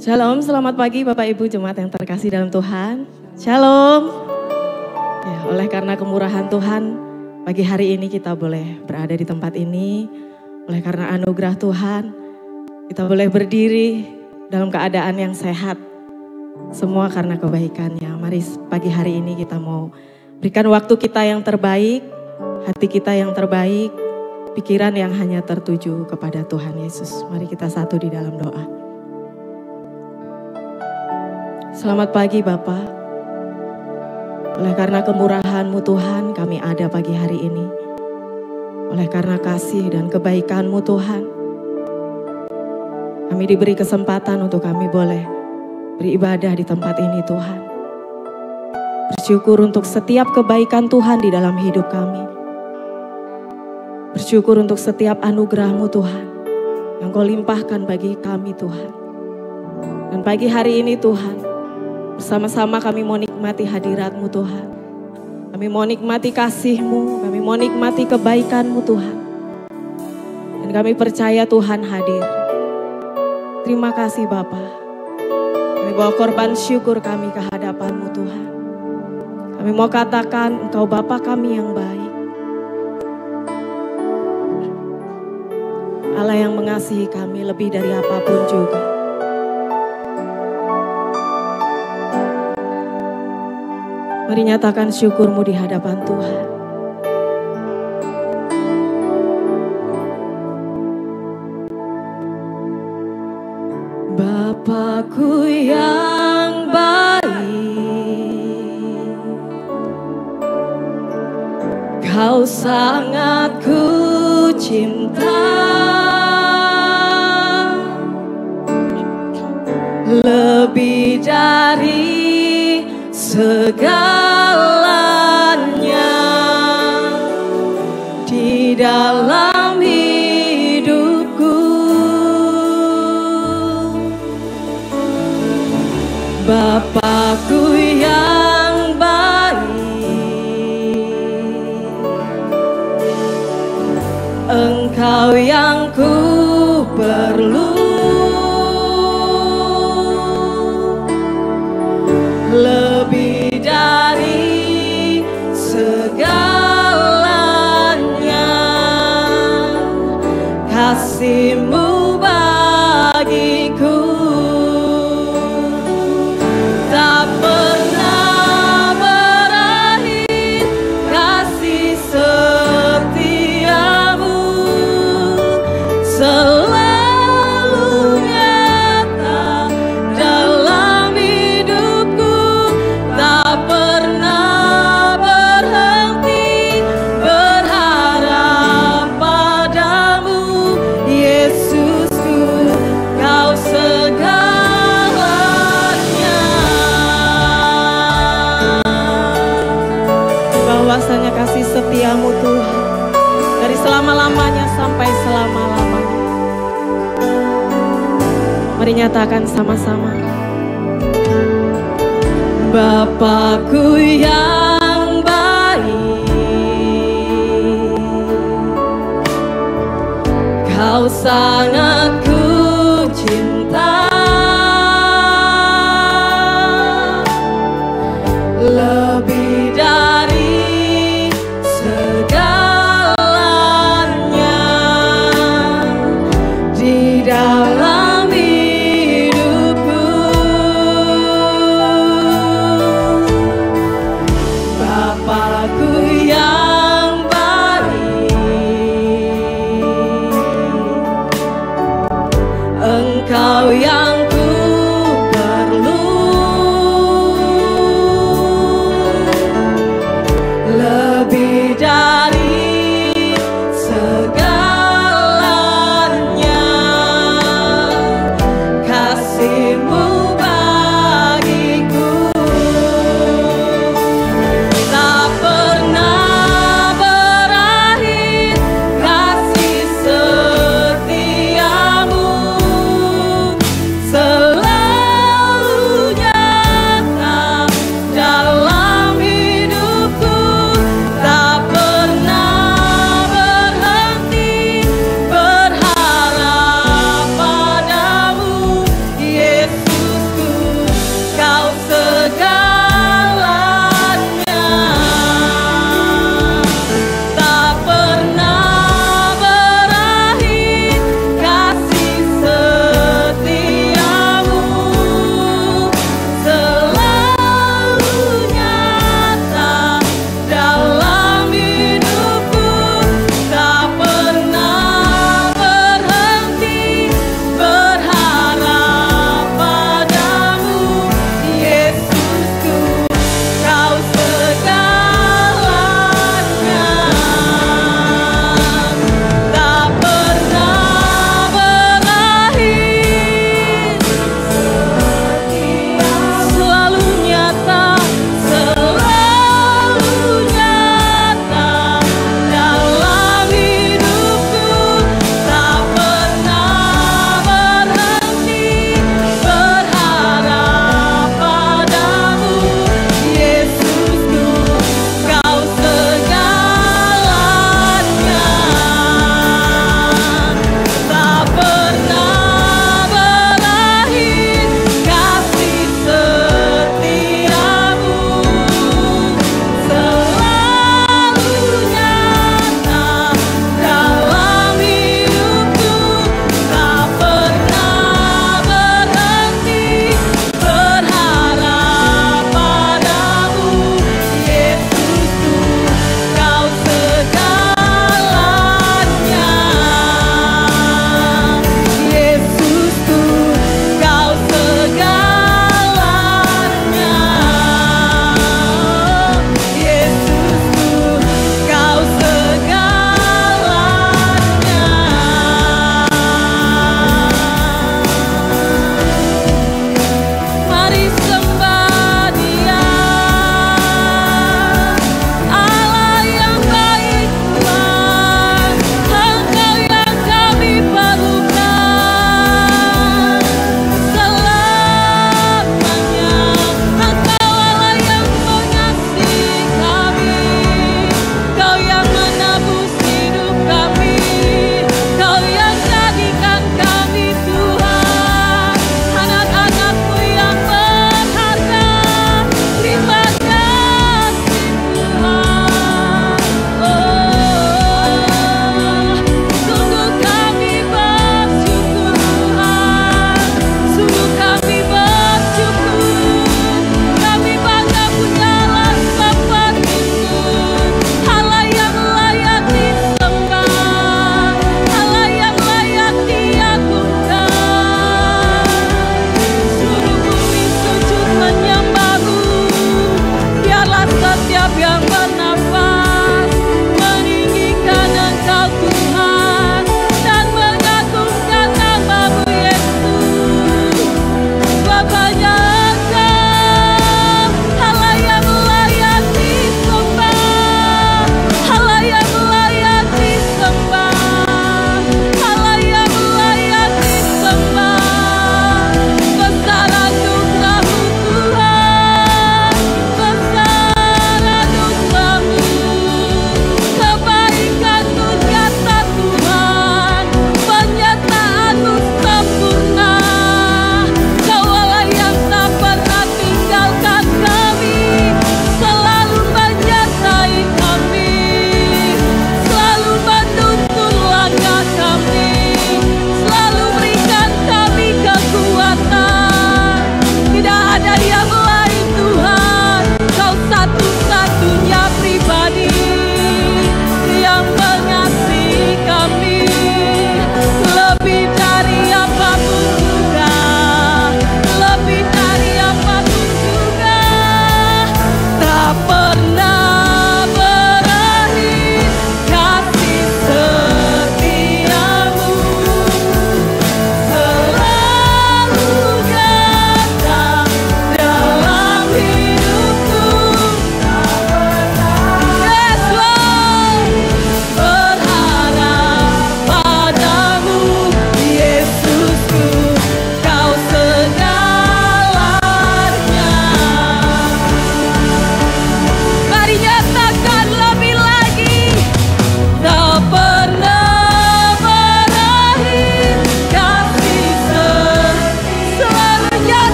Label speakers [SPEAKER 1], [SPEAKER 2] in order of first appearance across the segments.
[SPEAKER 1] Shalom, selamat pagi Bapak Ibu Jemaat yang terkasih dalam Tuhan. Shalom. Ya, oleh karena kemurahan Tuhan, pagi hari ini kita boleh berada di tempat ini. Oleh karena anugerah Tuhan, kita boleh berdiri dalam keadaan yang sehat. Semua karena kebaikannya. Mari pagi hari ini kita mau berikan waktu kita yang terbaik, hati kita yang terbaik, pikiran yang hanya tertuju kepada Tuhan Yesus. Mari kita satu di dalam doa. Selamat pagi Bapa. Oleh karena kemurahan-Mu Tuhan, kami ada pagi hari ini. Oleh karena kasih dan kebaikan-Mu Tuhan, kami diberi kesempatan untuk kami boleh beribadah di tempat ini Tuhan. Bersyukur untuk setiap kebaikan Tuhan di dalam hidup kami. Bersyukur untuk setiap anugerah-Mu Tuhan yang Kau limpahkan bagi kami Tuhan. Dan pagi hari ini Tuhan, bersama-sama kami mau nikmati hadirat-Mu Tuhan. Kami mau nikmati kasih-Mu, kami mau nikmati kebaikan-Mu Tuhan. Dan kami percaya Tuhan hadir. Terima kasih Bapa. Kami bawa korban syukur kami ke hadapan-Mu Tuhan. Kami mau katakan Engkau Bapa kami yang baik. Allah yang mengasihi kami lebih dari apapun juga. Mari nyatakan syukur-Mu di hadapan Tuhan. Bapakku yang baik, Kau sangat ku cinta, lebih dari segalanya di dalam hidupku. Bapakku yang baik, Engkau yang ku perlu, lebih dari segalanya, kasih-Mu bagiku tak pernah berakhir, kasih setia-Mu selalu nyata dalam hidupku. Tak pernah berhenti berharap padamu, Yesusku, Kau segalanya. Bahwasanya kasih setia-Mu Tuhan dari selama-lamanya sampai selama-lamanya. Mari nyatakan sama-sama. Bapakku yang baik, Kau sangat ku cinta, lebih dari segalanya di dalam hidupku. Bapakku yang baik, Engkau yang ku perlu, lebih dari segalanya, kasih-Mu bagiku tak pernah berakhir, kasih setia-Mu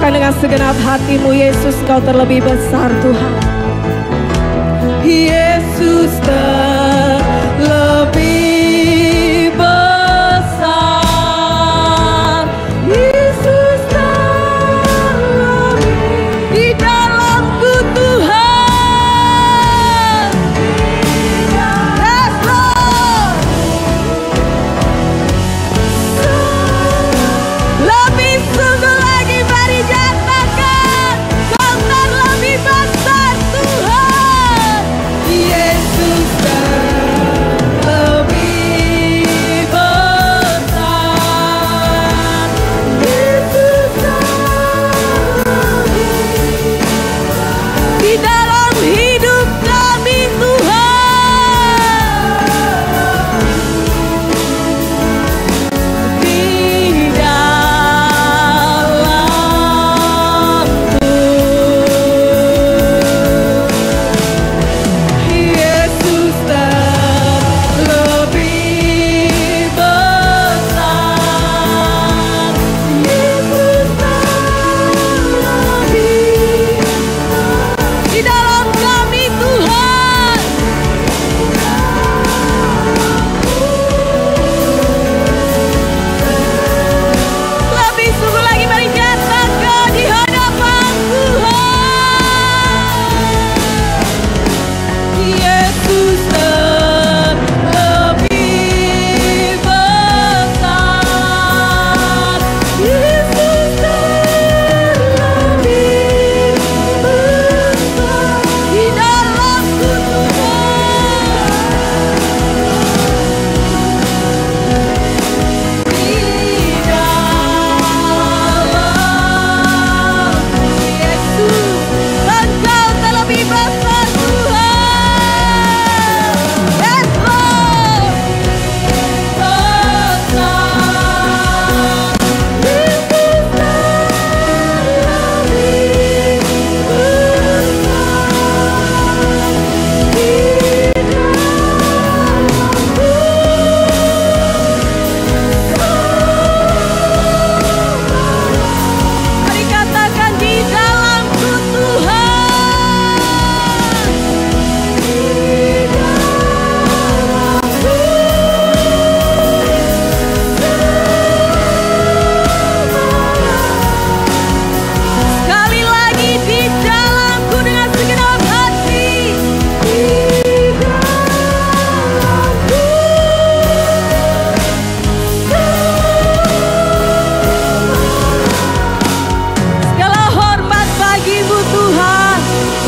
[SPEAKER 1] katakan dengan segenap hatimu, Yesus Kau terlebih besar Tuhan. Yesus terlebih besar. Yesus terlebih di dalamku Tuhan. Yes, Lord. Lebih sungguh lagi mari nyatakan Kau terlebih besar Tuhan. Yesus terlebih besar. Yesus terlebih di dalam hidup kami Tuhan. Di dalamku Yesus terlebih besar. Yesus terlebih di dalam kami Tuhan. Lebih sungguh lagi mari nyatakan di hadapan Tuhan. Yesus terlebih besar. Yesus terlebih besar di dalamku Tuhan. Di dalamku Yesus, Engkau terlebih besar Tuhan. Yes, Lord. Besar. Yesus terlebih mari katakan di dalamku Tuhan. Di dalamku. Sekali lagi di dalamku dengan segenap hati. Di dalamku. Segala hormat bagimu Tuhan,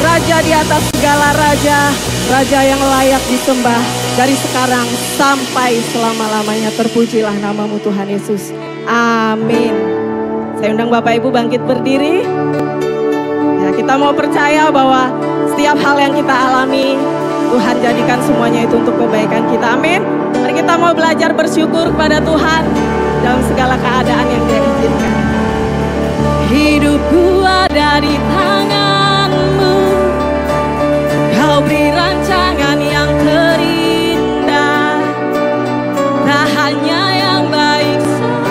[SPEAKER 1] Raja di atas segala raja, Raja yang layak disembah dari sekarang sampai selama-lamanya. Terpujilah namamu Tuhan Yesus. Amin. Saya undang Bapak Ibu bangkit berdiri. Ya, kita mau percaya bahwa setiap hal yang kita alami, Tuhan jadikan semuanya itu untuk kebaikan kita. Amin. Mari kita mau belajar bersyukur kepada Tuhan dalam segala keadaan yang Dia izinkan. Hidupku ada di tangan-Mu, Kau beri rancangan yang terindah, tak hanya yang baik saja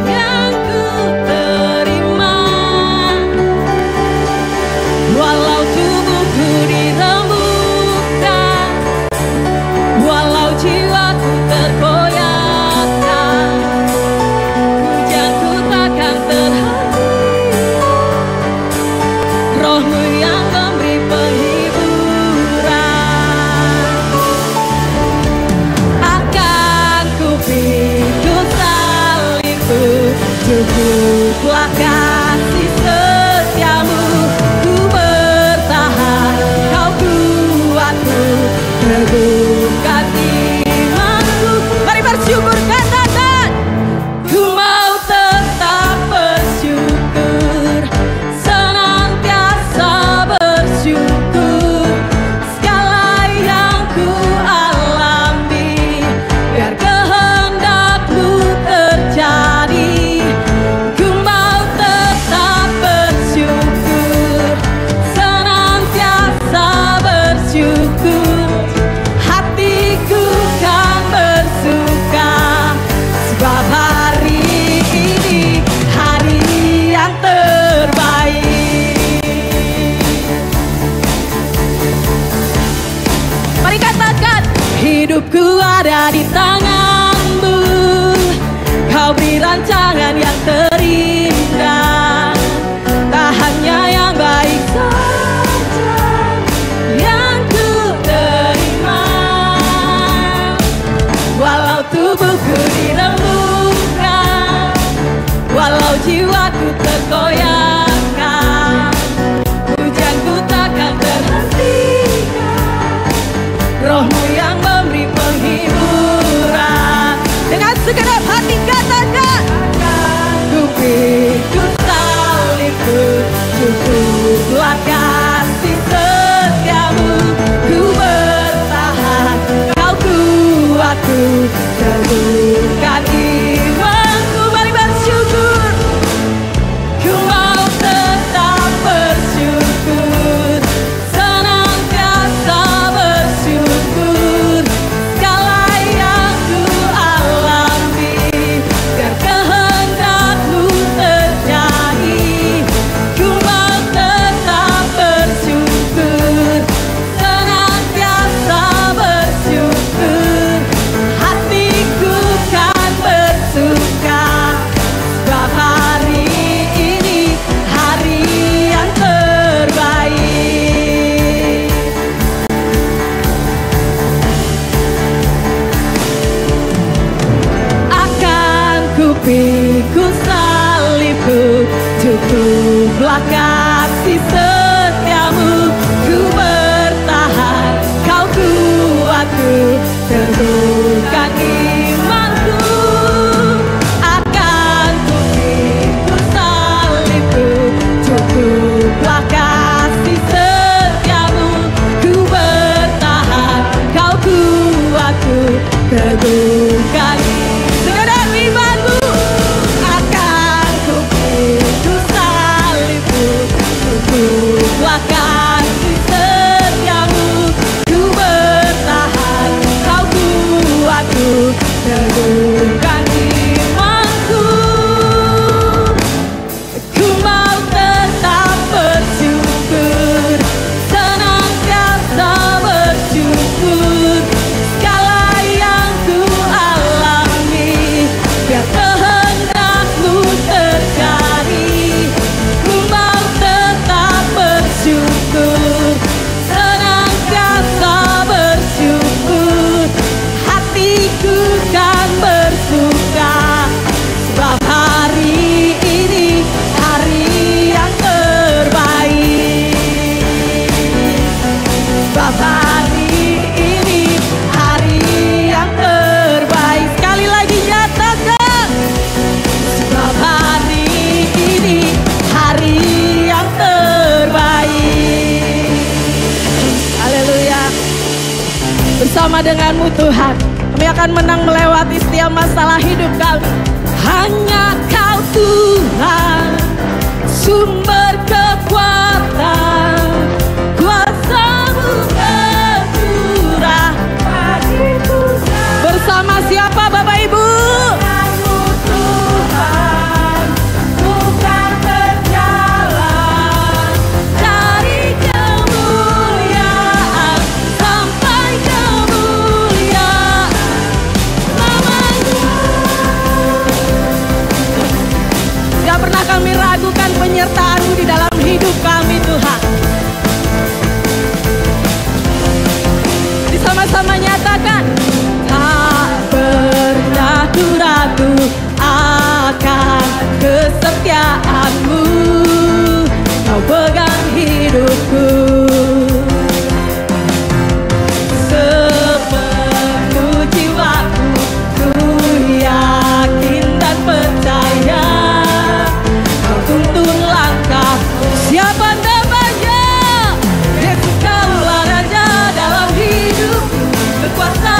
[SPEAKER 1] yang ku terima. Walau tubuhku diremukkan, walau jiwaku terkoyakkan, hujanku takkan terhenti. Roh-Mu yang memberi penghiburan, akan ku pikul salibku, cukuplah kasih setiamu. Ku bertahan, Kau kuatku, teguhkan imanku. Mari bersyukur katakan, ku mau tetap bersyukur, senantiasa bersyukur. Segala yang ku alami, biar kehendak-Mu terjadi. Ku mau tetap bersyukur, senantiasa bersyukur. hidupku ada di tangan-Mu. Kau beri rancangan yang terindah, tak hanya yang baik saja yang ku terima. Walau tubuhku dirembukan, walau jiwaku tergoyahkan, hujanku takkan terhentikan. Roh-Mu yang memberi penghiburan. Dengan segenap hati katakan, ku pikul salibku, cukuplah kasih setiamu. Ku bertahan, kau kuatku, teguhkan imanku. Mari bersyukur, ku mau tetap bersyukur, senantiasa bersyukur. Segala yang ku alami, biar kehendak-Mu terjadi. Ku mau tetap bersyukur, senantiasa bersyukur. Hatiku kan bersuka, sebab hari ini hari yang terbaik. Akan ku pikul salibku, cukuplah kasih setiamu. Ku bertahan, kau kuatku, teguhkan imanku. Akan ku pikul salibku, cukuplah kasih setiamu. Ku bertahan, kau kuatku, teguhkan segenap imanku. Akan ku pikul salibku, cukuplah kasih setiamu. Ku bertahan, kau kuatku, teguhkan imanku. Ku mau tetap bersyukur, senantiasa bersyukur. Segala yang ku alami, biar kehendak-Mu terjadi. Ku mau tetap bersyukur, senantiasa bersyukur. Hatiku kan bersuka, sebab hari ini hari yang terbaik. Sebab hari ini hari yang terbaik. Sekali lagi nyatakan, sebab hari ini hari yang terbaik. Haleluya. Bersama dengan-Mu Tuhan, kami akan menang melewati setiap masalah hidup kami. Hanya Kau Tuhan, sumber kekuatan, kuasa-Mu tercurah bagiku. Bersama siapa Bapak Ibu? Tuhan, bukan berjalan dari kemuliaan sampai kemuliaan lamanya. Tidak pernah kami ragukan penyertaan-Mu di dalam hidup kami Tuhan. Sama-sama nyatakan, tak pernah ku ragu akan kesetiaan-Mu. Kau pegang hidupku sepenuh jiwaku. Ku yakin dan percaya, Kau tuntun langkah. Siapa namanya? Yesus, Kaulah Raja dalam hidup, berkuasa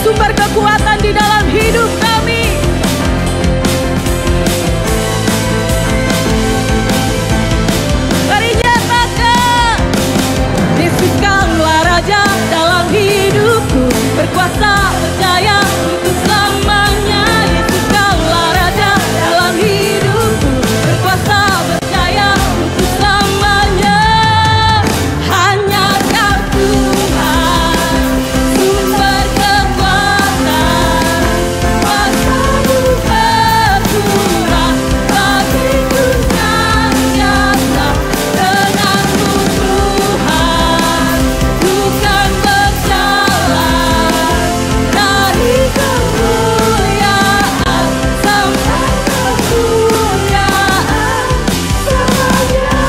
[SPEAKER 1] sumber kekuatan di dalam hidup kami. Mari nyatakan, Yesus Kaulah Raja dalam hidupku, berkuasa percaya untuk selamanya. Yesus Kaulah Raja dalam hidupku, berkuasa percaya untuk selamanya. Hanya Kau Tuhan, sumber kekuatan, kuasa-Mu berkurang bagiku senantiasa. Denganmu Tuhan, ku kan berjalan dari kemuliaan sampai kemuliaan selamanya.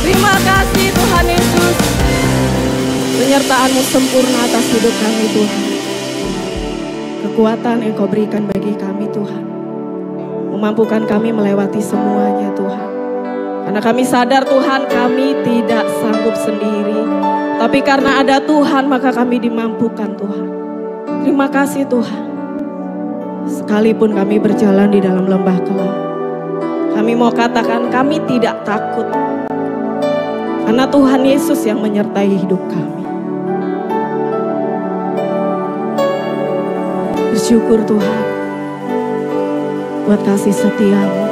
[SPEAKER 1] Terima kasih Tuhan Yesus, penyertaan-Mu sempurna atas hidup kami Tuhan. Kekuatan yang Kau berikan bagi kami Tuhan, memampukan kami melewati semuanya Tuhan. Karena kami sadar Tuhan, kami tidak sanggup sendiri, tapi karena ada Tuhan maka kami dimampukan Tuhan. Terima kasih Tuhan. Sekalipun kami berjalan di dalam lembah kelam, kami mau katakan kami tidak takut, karena Tuhan Yesus yang menyertai hidup kami. Bersyukur Tuhan buat kasih setia-Mu.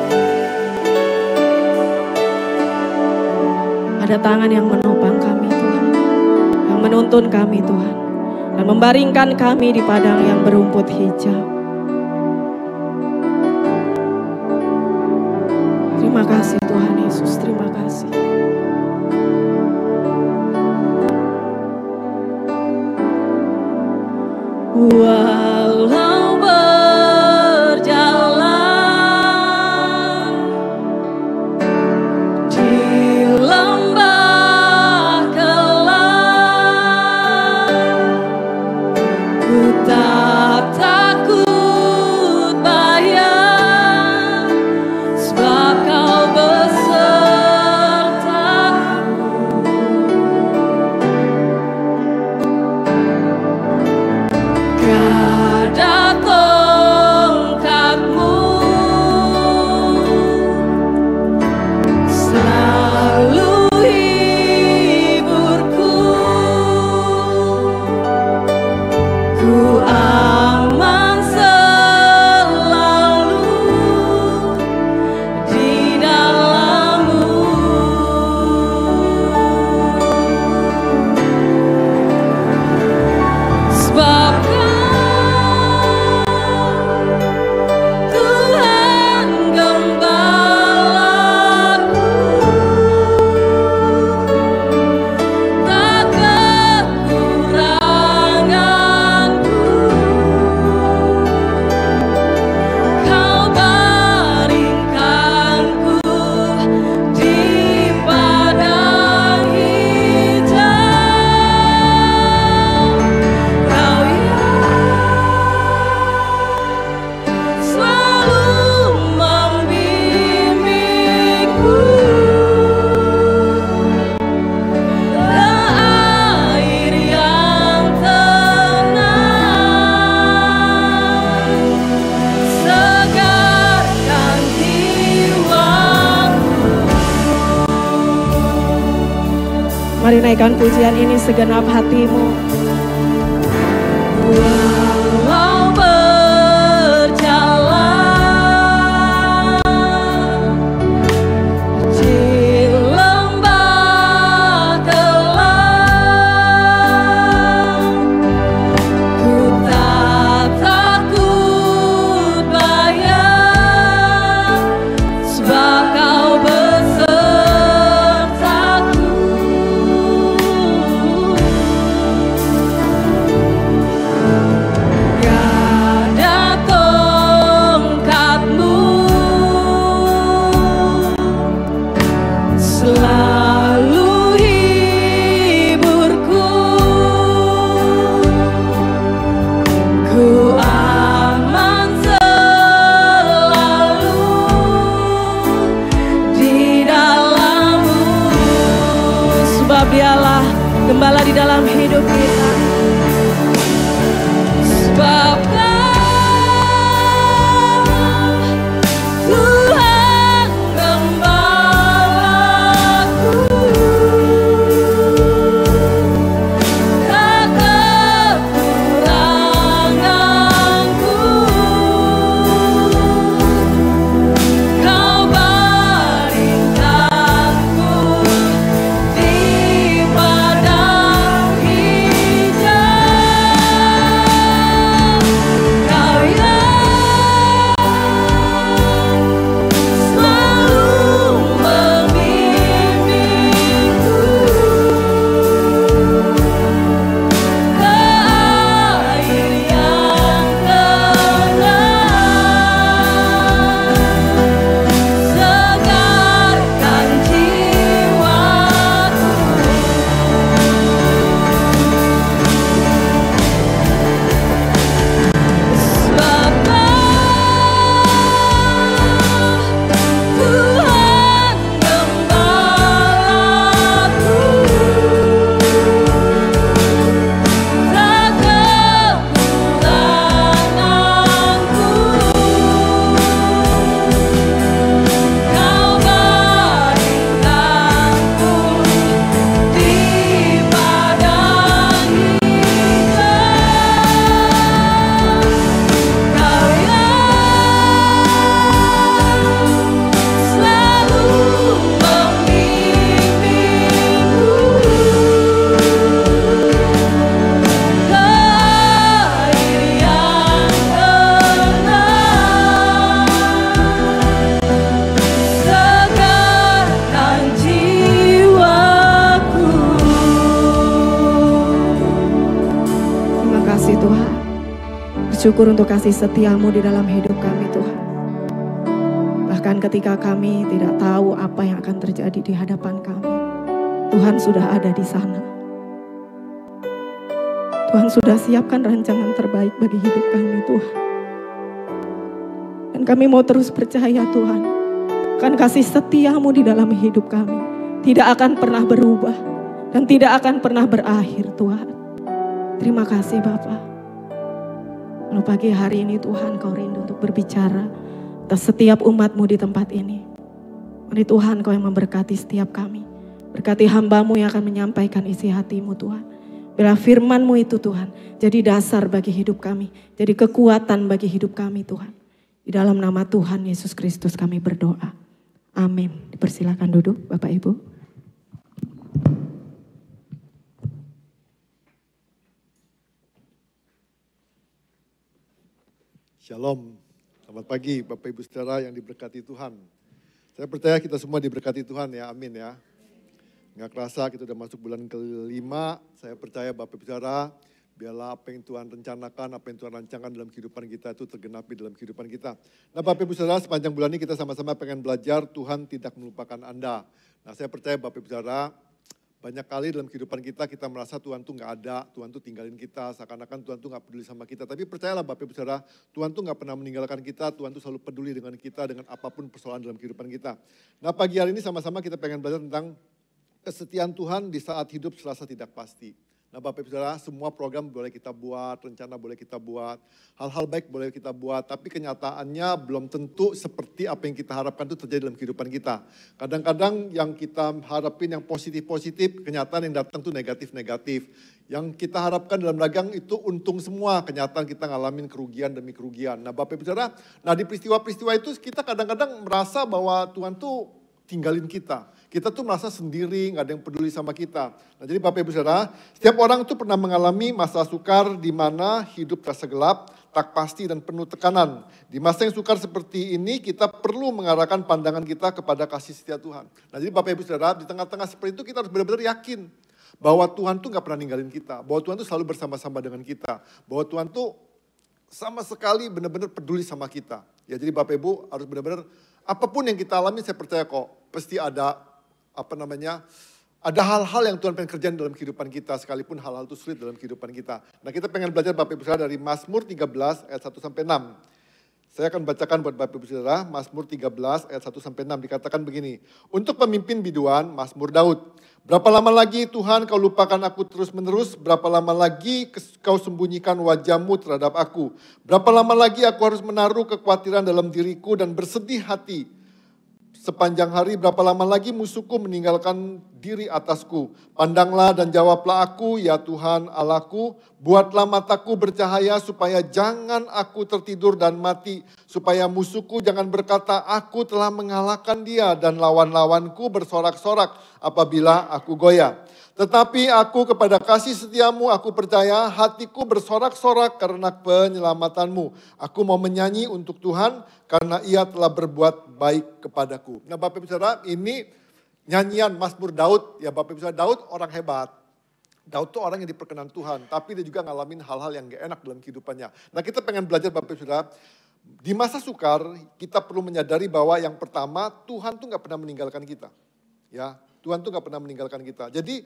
[SPEAKER 1] Ada tangan yang menopang kami Tuhan, yang menuntun kami Tuhan, dan membaringkan kami di padang yang berumput hijau. Terima kasih Tuhan Yesus, terima kasih. Walau berjalan di lembah kelam, ku tak takut bayang, sebab Kau besertaku. Gada tongkat-Mu selalu hiburku, ku aman selalu di dalam-Mu. Sebab Tuhan gembalaku, tak kekuranganku. Kau baringkanku di padang hijau. Kau yang selalu membimbingku ke air yang tenang, segarkan jiwaku. Mari naikkan pujian ini segenap hatimu. Walau berjalan di lembah kelam, ku tak takut bayang, sebab Kau besertaku. bersyukur untuk kasih setiamu di dalam hidup kami Tuhan. Bahkan ketika kami tidak tahu apa yang akan terjadi di hadapan kami, Tuhan sudah ada di sana. Tuhan sudah siapkan rancangan terbaik bagi hidup kami Tuhan. Dan kami mau terus percaya Tuhan, akan kasih setiamu di dalam hidup kami tidak akan pernah berubah dan tidak akan pernah berakhir Tuhan. Terima kasih Bapa. Kalau pagi hari ini Tuhan Kau rindu untuk berbicara atas setiap umat-Mu di tempat ini. Mari Tuhan Kau yang memberkati setiap kami. Berkati hamba-Mu yang akan menyampaikan isi hati-Mu Tuhan. Bila firman-Mu itu Tuhan jadi dasar bagi hidup kami. Jadi kekuatan bagi hidup kami Tuhan. Di dalam nama Tuhan Yesus Kristus kami berdoa. Amin. Dipersilakan duduk Bapak Ibu.
[SPEAKER 2] Shalom, selamat pagi Bapak Ibu Saudara yang diberkati Tuhan. Saya percaya kita semua diberkati Tuhan ya, amin ya. Nggak kerasa kita udah masuk bulan kelima, saya percaya Bapak Ibu Saudara, biarlah apa yang Tuhan rencanakan, apa yang Tuhan rancangkan dalam kehidupan kita itu tergenapi dalam kehidupan kita. Nah Bapak Ibu Saudara, sepanjang bulan ini kita sama-sama pengen belajar, Tuhan tidak melupakan Anda. Nah saya percaya Bapak Ibu Saudara, banyak kali dalam kehidupan kita merasa Tuhan tuh nggak ada, Tuhan tuh tinggalin kita, seakan-akan Tuhan tuh nggak peduli sama kita. Tapi percayalah Bapak Ibu Saudara, Tuhan tuh nggak pernah meninggalkan kita, Tuhan tuh selalu peduli dengan kita, dengan apapun persoalan dalam kehidupan kita. Nah pagi hari ini sama-sama kita pengen belajar tentang kesetiaan Tuhan di saat hidup serasa tidak pasti. Nah Bapak Ibu Saudara, semua program boleh kita buat, rencana boleh kita buat, hal-hal baik boleh kita buat, tapi kenyataannya belum tentu seperti apa yang kita harapkan itu terjadi dalam kehidupan kita. Kadang-kadang yang kita harapin yang positif-positif, kenyataan yang datang itu negatif-negatif. Yang kita harapkan dalam dagang itu untung semua, kenyataan kita ngalamin kerugian demi kerugian. Nah Bapak Ibu Saudara, nah di peristiwa-peristiwa itu kita kadang-kadang merasa bahwa Tuhan tuh tinggalin kita. Kita tuh merasa sendiri, gak ada yang peduli sama kita. Nah jadi Bapak Ibu Saudara, setiap orang tuh pernah mengalami masa sukar di mana hidup terasa gelap, tak pasti dan penuh tekanan. Di masa yang sukar seperti ini kita perlu mengarahkan pandangan kita kepada kasih setia Tuhan. Nah jadi Bapak Ibu Saudara, di tengah-tengah seperti itu kita harus benar-benar yakin bahwa Tuhan tuh gak pernah ninggalin kita. Bahwa Tuhan tuh selalu bersama-sama dengan kita. Bahwa Tuhan tuh sama sekali benar-benar peduli sama kita. Ya jadi Bapak Ibu harus benar-benar apapun yang kita alami saya percaya kok pasti ada ada hal-hal yang Tuhan pengen kerjain dalam kehidupan kita sekalipun hal-hal itu sulit dalam kehidupan kita. Nah kita pengen belajar Bapak Ibu Saudara dari Mazmur 13 ayat 1 sampai 6. Saya akan bacakan buat Bapak Ibu Saudara Mazmur 13 ayat 1 sampai 6 dikatakan begini. Untuk pemimpin biduan Mazmur Daud. Berapa lama lagi Tuhan kau lupakan aku terus menerus? Berapa lama lagi kau sembunyikan wajahmu terhadap aku? Berapa lama lagi aku harus menaruh kekhawatiran dalam diriku dan bersedih hati? Sepanjang hari berapa lama lagi musuhku meninggalkan diri atasku. Pandanglah dan jawablah aku ya Tuhan Allahku. Buatlah mataku bercahaya supaya jangan aku tertidur dan mati. Supaya musuhku jangan berkata aku telah mengalahkan dia. Dan lawan-lawanku bersorak-sorak apabila aku goyah. Tetapi aku kepada kasih setiamu aku percaya hatiku bersorak-sorak karena penyelamatanmu. Aku mau menyanyi untuk Tuhan karena ia telah berbuat baik kepadaku. Nah Bapak Ibu Saudara ini nyanyian Mazmur Daud. Ya Bapak Ibu Saudara Daud orang hebat. Daud tuh orang yang diperkenan Tuhan. Tapi dia juga ngalamin hal-hal yang gak enak dalam kehidupannya. Nah kita pengen belajar Bapak Ibu Saudara. Di masa sukar kita perlu menyadari bahwa yang pertama Tuhan tuh gak pernah meninggalkan kita. Ya, Tuhan tuh gak pernah meninggalkan kita. Jadi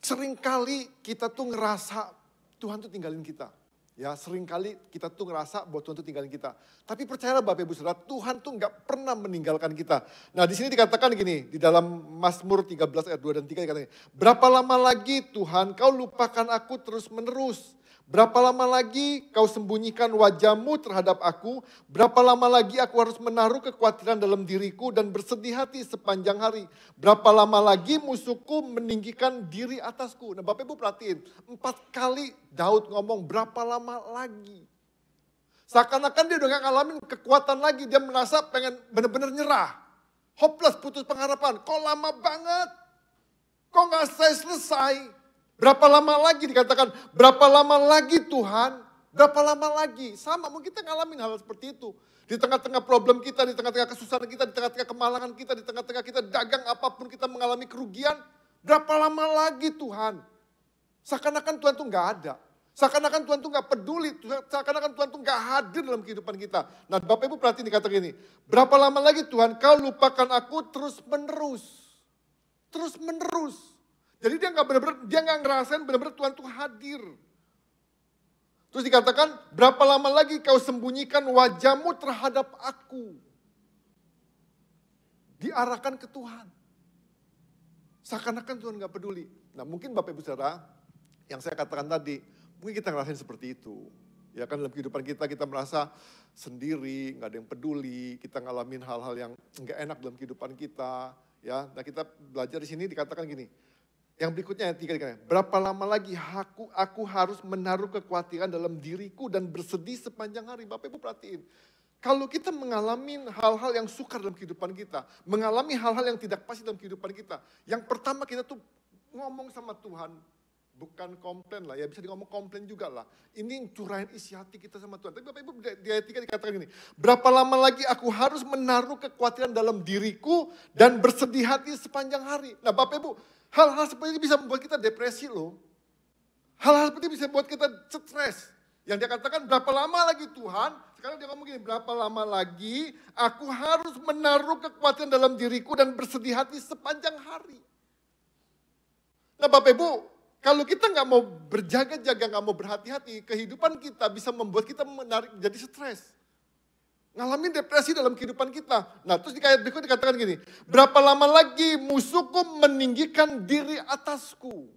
[SPEAKER 2] seringkali kita tuh ngerasa Tuhan tuh tinggalin kita. Ya, seringkali kita tuh ngerasa bahwa Tuhan tuh tinggalin kita. Tapi percayalah Bapak Ibu Saudara, Tuhan tuh gak pernah meninggalkan kita. Nah di sini dikatakan gini, di dalam Mazmur 13 ayat 2 dan 3 dikatakan, berapa lama lagi Tuhan kau lupakan aku terus menerus? Berapa lama lagi kau sembunyikan wajahmu terhadap aku? Berapa lama lagi aku harus menaruh kekhawatiran dalam diriku dan bersedih hati sepanjang hari? Berapa lama lagi musuhku meninggikan diri atasku? Nah Bapak Ibu perhatiin, 4 kali Daud ngomong berapa lama lagi? Seakan-akan dia udah gak ngalamin kekuatan lagi, dia merasa pengen benar-benar nyerah. Hopeless, putus pengharapan, kok lama banget? Kok gak selesai? Berapa lama lagi dikatakan, berapa lama lagi Tuhan, berapa lama lagi. Sama mungkin kita ngalamin hal seperti itu. Di tengah-tengah problem kita, di tengah-tengah kesusahan kita, di tengah-tengah kemalangan kita, di tengah-tengah kita dagang apapun kita mengalami kerugian. Berapa lama lagi Tuhan. Seakan-akan Tuhan tuh gak ada. Seakan-akan Tuhan tuh gak peduli, seakan-akan Tuhan tuh gak hadir dalam kehidupan kita. Nah Bapak Ibu perhatiin dikata gini, berapa lama lagi Tuhan kau lupakan aku terus menerus. Terus menerus. Jadi dia gak ngerasain benar-benar Tuhan tuh hadir. Terus dikatakan, berapa lama lagi kau sembunyikan wajahmu terhadap aku. Diarahkan ke Tuhan. Seakan-akan Tuhan gak peduli. Nah mungkin Bapak Ibu Saudara, yang saya katakan tadi, mungkin kita ngerasain seperti itu. Ya kan dalam kehidupan kita merasa sendiri, gak ada yang peduli, kita ngalamin hal-hal yang gak enak dalam kehidupan kita. Ya, nah kita belajar di sini dikatakan gini, yang berikutnya yang 3 dikatakan, berapa lama lagi aku harus menaruh kekhawatiran dalam diriku dan bersedih sepanjang hari. Bapak Ibu perhatiin, kalau kita mengalami hal-hal yang sukar dalam kehidupan kita, mengalami hal-hal yang tidak pasti dalam kehidupan kita, yang pertama kita tuh ngomong sama Tuhan, bukan komplain lah, ya bisa ngomong komplain juga lah. Ini curahin isi hati kita sama Tuhan. Tapi Bapak Ibu di ayat 3 dikatakan gini, berapa lama lagi aku harus menaruh kekhawatiran dalam diriku dan bersedih hati sepanjang hari. Nah Bapak Ibu, hal-hal seperti ini bisa membuat kita depresi loh. Hal-hal seperti ini bisa membuat kita stres. Yang dia katakan berapa lama lagi Tuhan, sekarang dia ngomong gini, berapa lama lagi aku harus menaruh kekhawatiran dalam diriku dan bersedih hati sepanjang hari. Nah Bapak Ibu, kalau kita nggak mau berjaga-jaga, nggak mau berhati-hati, kehidupan kita bisa membuat kita jadi stres. Ngalamin depresi dalam kehidupan kita. Nah terus di ayat berikut dikatakan gini, berapa lama lagi musuhku meninggikan diri atasku.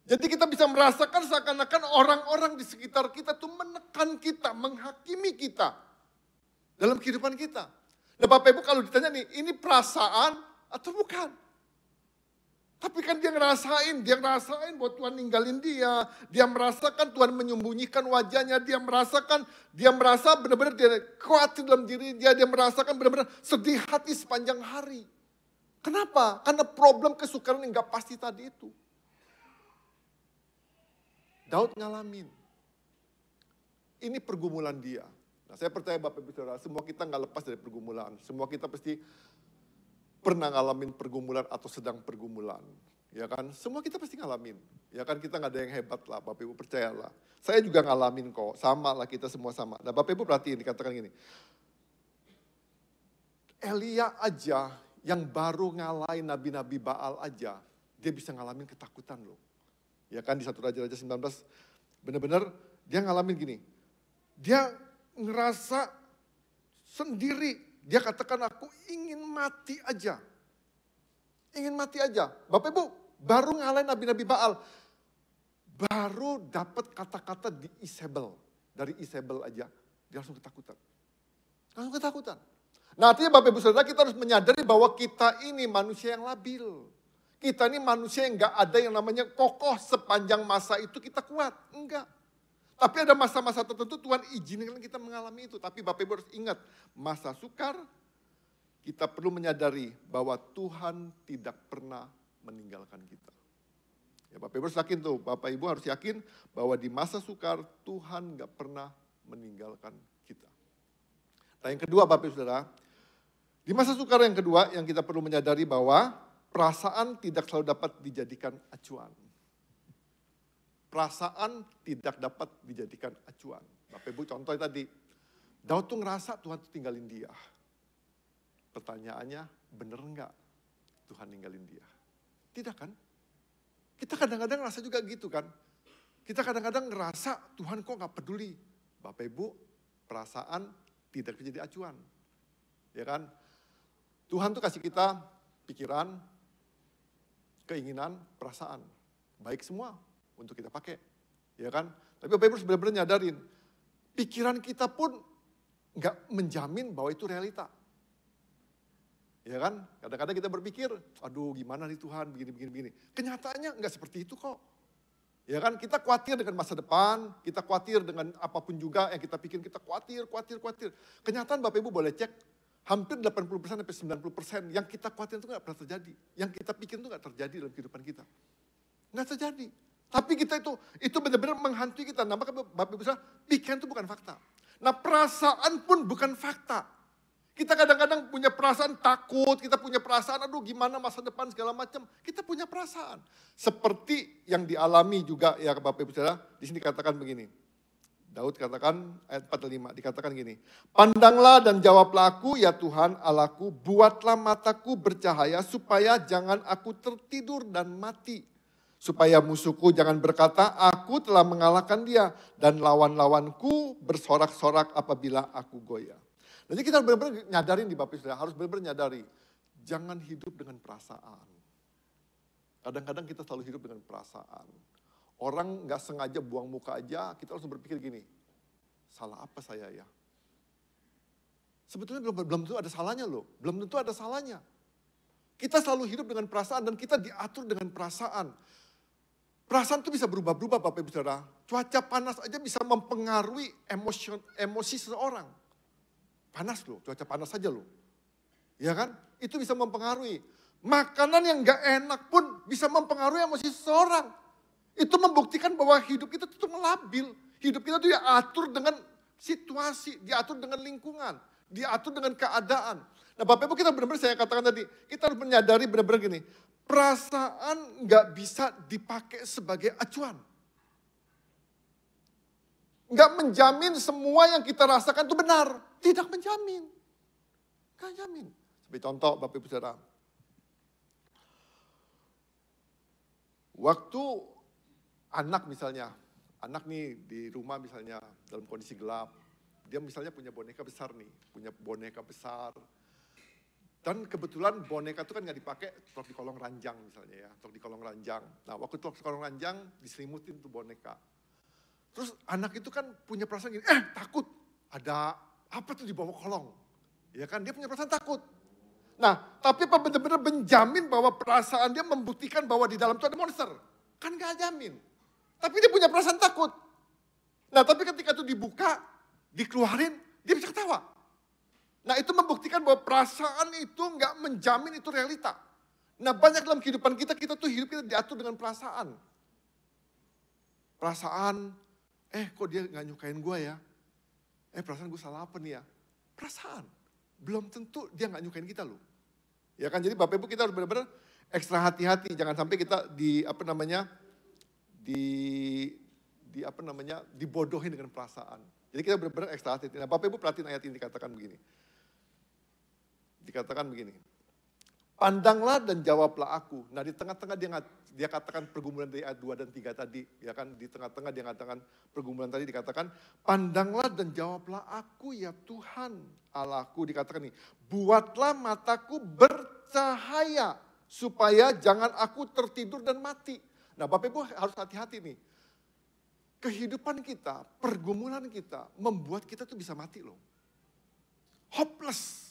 [SPEAKER 2] Jadi kita bisa merasakan seakan-akan orang-orang di sekitar kita tuh menekan kita, menghakimi kita dalam kehidupan kita. Nah Bapak Ibu kalau ditanya nih, ini perasaan atau bukan? Tapi kan dia ngerasain bahwa Tuhan ninggalin dia merasakan Tuhan menyembunyikan wajahnya, dia merasa benar-benar dia khawatir dalam diri dia merasakan benar-benar sedih hati sepanjang hari. Kenapa? Karena problem kesukaran yang gak pasti tadi itu. Daud ngalamin. Ini pergumulan dia. Nah saya percaya Bapak Ibu Saudara, semua kita gak lepas dari pergumulan. Semua kita pasti pernah ngalamin pergumulan atau sedang pergumulan, ya kan? Semua kita pasti ngalamin, ya kan? Kita nggak ada yang hebat lah, Bapak Ibu percayalah. Saya juga ngalamin kok, sama lah kita semua sama. Nah Bapak Ibu perhatiin, dikatakan gini, Elia aja yang baru ngalahin nabi-nabi Baal aja, dia bisa ngalamin ketakutan loh. Ya kan di 1 Raja-Raja 19, benar-benar dia ngalamin gini, dia ngerasa sendiri. Dia katakan aku ingin mati aja. Ingin mati aja. Bapak Ibu baru ngalahin nabi-nabi Baal. Baru dapat kata-kata di Isabel. Dari Isabel aja dia langsung ketakutan. Langsung ketakutan. Nah artinya Bapak Ibu Saudara kita harus menyadari bahwa kita ini manusia yang labil. Kita ini manusia yang gak ada yang namanya kokoh sepanjang masa itu kita kuat. Enggak. Tapi ada masa-masa tertentu Tuhan izinkan kita mengalami itu. Tapi Bapak Ibu harus ingat, masa sukar kita perlu menyadari bahwa Tuhan tidak pernah meninggalkan kita. Ya Bapak Ibu harus yakin tuh, Bapak Ibu harus yakin bahwa di masa sukar Tuhan gak pernah meninggalkan kita. Nah yang kedua Bapak Ibu Saudara, di masa sukar yang kedua yang kita perlu menyadari bahwa perasaan tidak selalu dapat dijadikan acuan. Perasaan tidak dapat dijadikan acuan. Bapak Ibu contohnya tadi, Daud tuh ngerasa Tuhan tuh tinggalin dia. Pertanyaannya, bener enggak Tuhan ninggalin dia? Tidak kan? Kita kadang-kadang ngerasa juga gitu kan. Kita kadang-kadang ngerasa Tuhan kok gak peduli. Bapak Ibu, perasaan tidak bisa jadi acuan. Ya kan? Tuhan tuh kasih kita pikiran, keinginan, perasaan. Baik semua. Untuk kita pakai, ya kan? Tapi Bapak Ibu harus benar-benar nyadarin, pikiran kita pun nggak menjamin bahwa itu realita. Ya kan? Kadang-kadang kita berpikir, aduh gimana nih Tuhan, begini. Kenyataannya nggak seperti itu kok. Ya kan? Kita khawatir dengan masa depan, kita khawatir dengan apapun juga yang kita pikir, kita khawatir. Kenyataan Bapak Ibu boleh cek, hampir 80% sampai 90% yang kita khawatir itu nggak pernah terjadi. Yang kita pikir itu nggak terjadi dalam kehidupan kita. Nggak terjadi. Tapi kita itu benar-benar menghantui kita. Nah maka Bapak Ibu Saudara, pikiran itu bukan fakta. Nah perasaan pun bukan fakta. Kita kadang-kadang punya perasaan takut, kita punya perasaan aduh gimana masa depan segala macam. Kita punya perasaan. Seperti yang dialami juga ya Bapak Ibu Saudara, di sini dikatakan begini. Daud katakan ayat 45 dikatakan gini. Pandanglah dan jawablah aku ya Tuhan Allahku, buatlah mataku bercahaya supaya jangan aku tertidur dan mati. Supaya musuhku jangan berkata aku telah mengalahkan dia dan lawan-lawanku bersorak-sorak apabila aku goyah. Jadi kita benar-benar nyadarin di Bapak Saudara, harus benar-benar nyadari. Jangan hidup dengan perasaan. Kadang-kadang kita selalu hidup dengan perasaan. Orang gak sengaja buang muka aja, kita langsung berpikir gini, salah apa saya ya? Sebetulnya belum tentu ada salahnya loh, belum tentu ada salahnya. Kita selalu hidup dengan perasaan dan kita diatur dengan perasaan. Perasaan itu bisa berubah-berubah Bapak Ibu Saudara. Cuaca panas aja bisa mempengaruhi emosi seseorang. Panas loh, cuaca panas saja loh. Ya kan? Itu bisa mempengaruhi. Makanan yang gak enak pun bisa mempengaruhi emosi seseorang. Itu membuktikan bahwa hidup kita itu labil. Hidup kita itu diatur dengan situasi, diatur dengan lingkungan, diatur dengan keadaan. Nah Bapak Ibu kita benar-benar saya katakan tadi, kita harus menyadari benar-benar gini. Perasaan gak bisa dipakai sebagai acuan. Gak menjamin semua yang kita rasakan itu benar. Tidak menjamin. Gak jamin. Sebagai contoh Bapak Ibu Saudara. Waktu anak misalnya, anak nih di rumah misalnya dalam kondisi gelap. Dia misalnya punya boneka besar nih, punya boneka besar. Dan kebetulan boneka itu kan gak dipakai taruh di kolong ranjang misalnya ya, taruh di kolong ranjang. Nah waktu taruh di kolong ranjang diselimutin tuh boneka. Terus anak itu kan punya perasaan gini, takut ada apa tuh di bawah kolong. Ya kan dia punya perasaan takut. Nah tapi apa benar-benar menjamin bahwa perasaan dia membuktikan bahwa di dalam itu ada monster. Kan gak jamin. Tapi dia punya perasaan takut. Nah tapi ketika itu dibuka, dikeluarin, dia bisa ketawa. Nah itu membuktikan bahwa perasaan itu gak menjamin itu realita. Nah banyak dalam kehidupan kita, kita tuh hidup kita diatur dengan perasaan. Perasaan, kok dia gak nyukain gue ya? Perasaan gue salah apa nih ya? Perasaan. Belum tentu dia gak nyukain kita loh. Ya kan, jadi Bapak Ibu kita harus benar-benar ekstra hati-hati. Jangan sampai kita dibodohin dengan perasaan. Jadi kita benar-benar ekstra hati-hati. Nah Bapak Ibu perhatiin ayat ini dikatakan begini. Dikatakan begini. Pandanglah dan jawablah aku. Nah di tengah-tengah dia katakan pergumulan dari ayat 2 dan 3 tadi. Ya kan, di tengah-tengah dia katakan pergumulan tadi dikatakan. Pandanglah dan jawablah aku ya Tuhan Allahku. Dikatakan nih, buatlah mataku bercahaya. Supaya jangan aku tertidur dan mati. Nah Bapak Ibu harus hati-hati nih. Kehidupan kita, pergumulan kita membuat kita tuh bisa mati loh. Hopeless.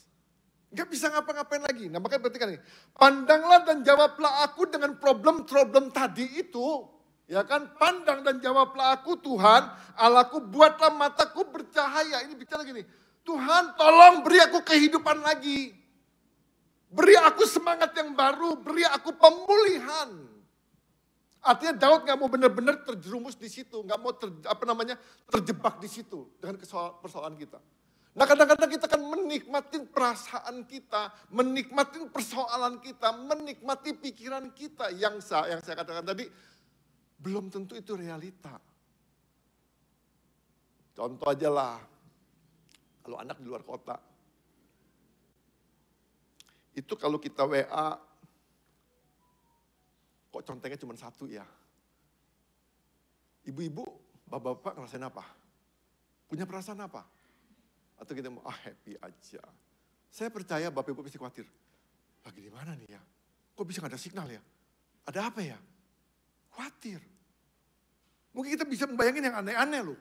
[SPEAKER 2] Gak bisa ngapa-ngapain lagi. Nah makanya perhatikan nih. Pandanglah dan jawablah aku dengan problem-problem tadi itu. Ya kan, pandang dan jawablah aku Tuhan. Allahku buatlah mataku bercahaya. Ini bicara gini. Tuhan tolong beri aku kehidupan lagi. Beri aku semangat yang baru. Beri aku pemulihan. Artinya Daud gak mau benar-benar terjerumus di situ. Gak mau terjebak di situ. Dengan persoalan kita. Nah kadang-kadang kita akan menikmati perasaan kita, menikmati persoalan kita, menikmati pikiran kita yang saya katakan tadi, belum tentu itu realita. Contoh aja lah, kalau anak di luar kota, itu kalau kita WA, kok contengnya cuma satu ya? Ibu-ibu, bapak-bapak ngerasain apa? Punya perasaan apa? Atau kita mau happy aja. Saya percaya Bapak Ibu pasti khawatir. Lagi di mana nih ya? Kok bisa gak ada signal ya? Ada apa ya? Khawatir. Mungkin kita bisa membayangin yang aneh-aneh loh.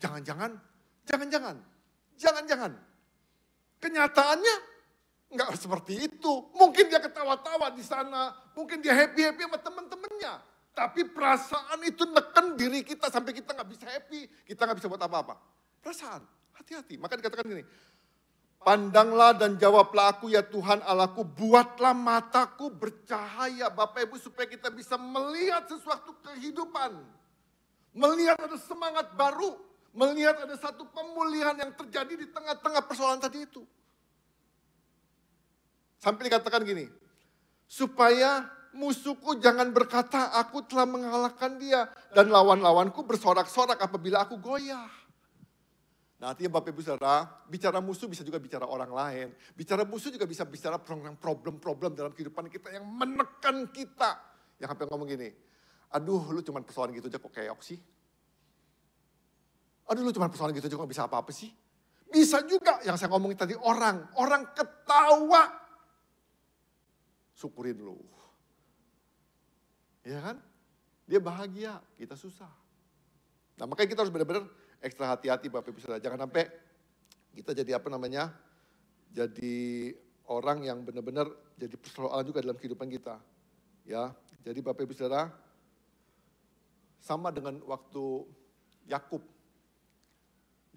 [SPEAKER 2] Jangan-jangan. Kenyataannya nggak seperti itu. Mungkin dia ketawa-tawa di sana. Mungkin dia happy-happy sama teman-temannya. Tapi perasaan itu neken diri kita sampai kita nggak bisa happy. Kita nggak bisa buat apa-apa. Perasaan. Hati-hati, maka dikatakan gini, pandanglah dan jawablah aku ya Tuhan Allahku, buatlah mataku bercahaya Bapak Ibu supaya kita bisa melihat sesuatu kehidupan. Melihat ada semangat baru, melihat ada satu pemulihan yang terjadi di tengah-tengah persoalan tadi itu. Sampai dikatakan gini, supaya musuhku jangan berkata aku telah mengalahkan dia. Dan lawan-lawanku bersorak-sorak apabila aku goyah. Nah, artinya Bapak Ibu Saudara, bicara musuh bisa juga bicara orang lain. Bicara musuh juga bisa bicara problem-problem dalam kehidupan kita yang menekan kita. Yang sampai ngomong gini, aduh lu cuma persoalan gitu aja kok keok sih. Aduh lu cuma persoalan gitu aja kok bisa apa-apa sih. Bisa juga yang saya ngomongin tadi orang ketawa. Syukurin lu. Ya kan? Dia bahagia, kita susah. Nah makanya kita harus benar-benar ekstra hati-hati Bapak Ibu Saudara. Jangan sampai kita jadi jadi orang yang benar-benar jadi persoalan juga dalam kehidupan kita. Ya, jadi Bapak Ibu Saudara, sama dengan waktu Yakub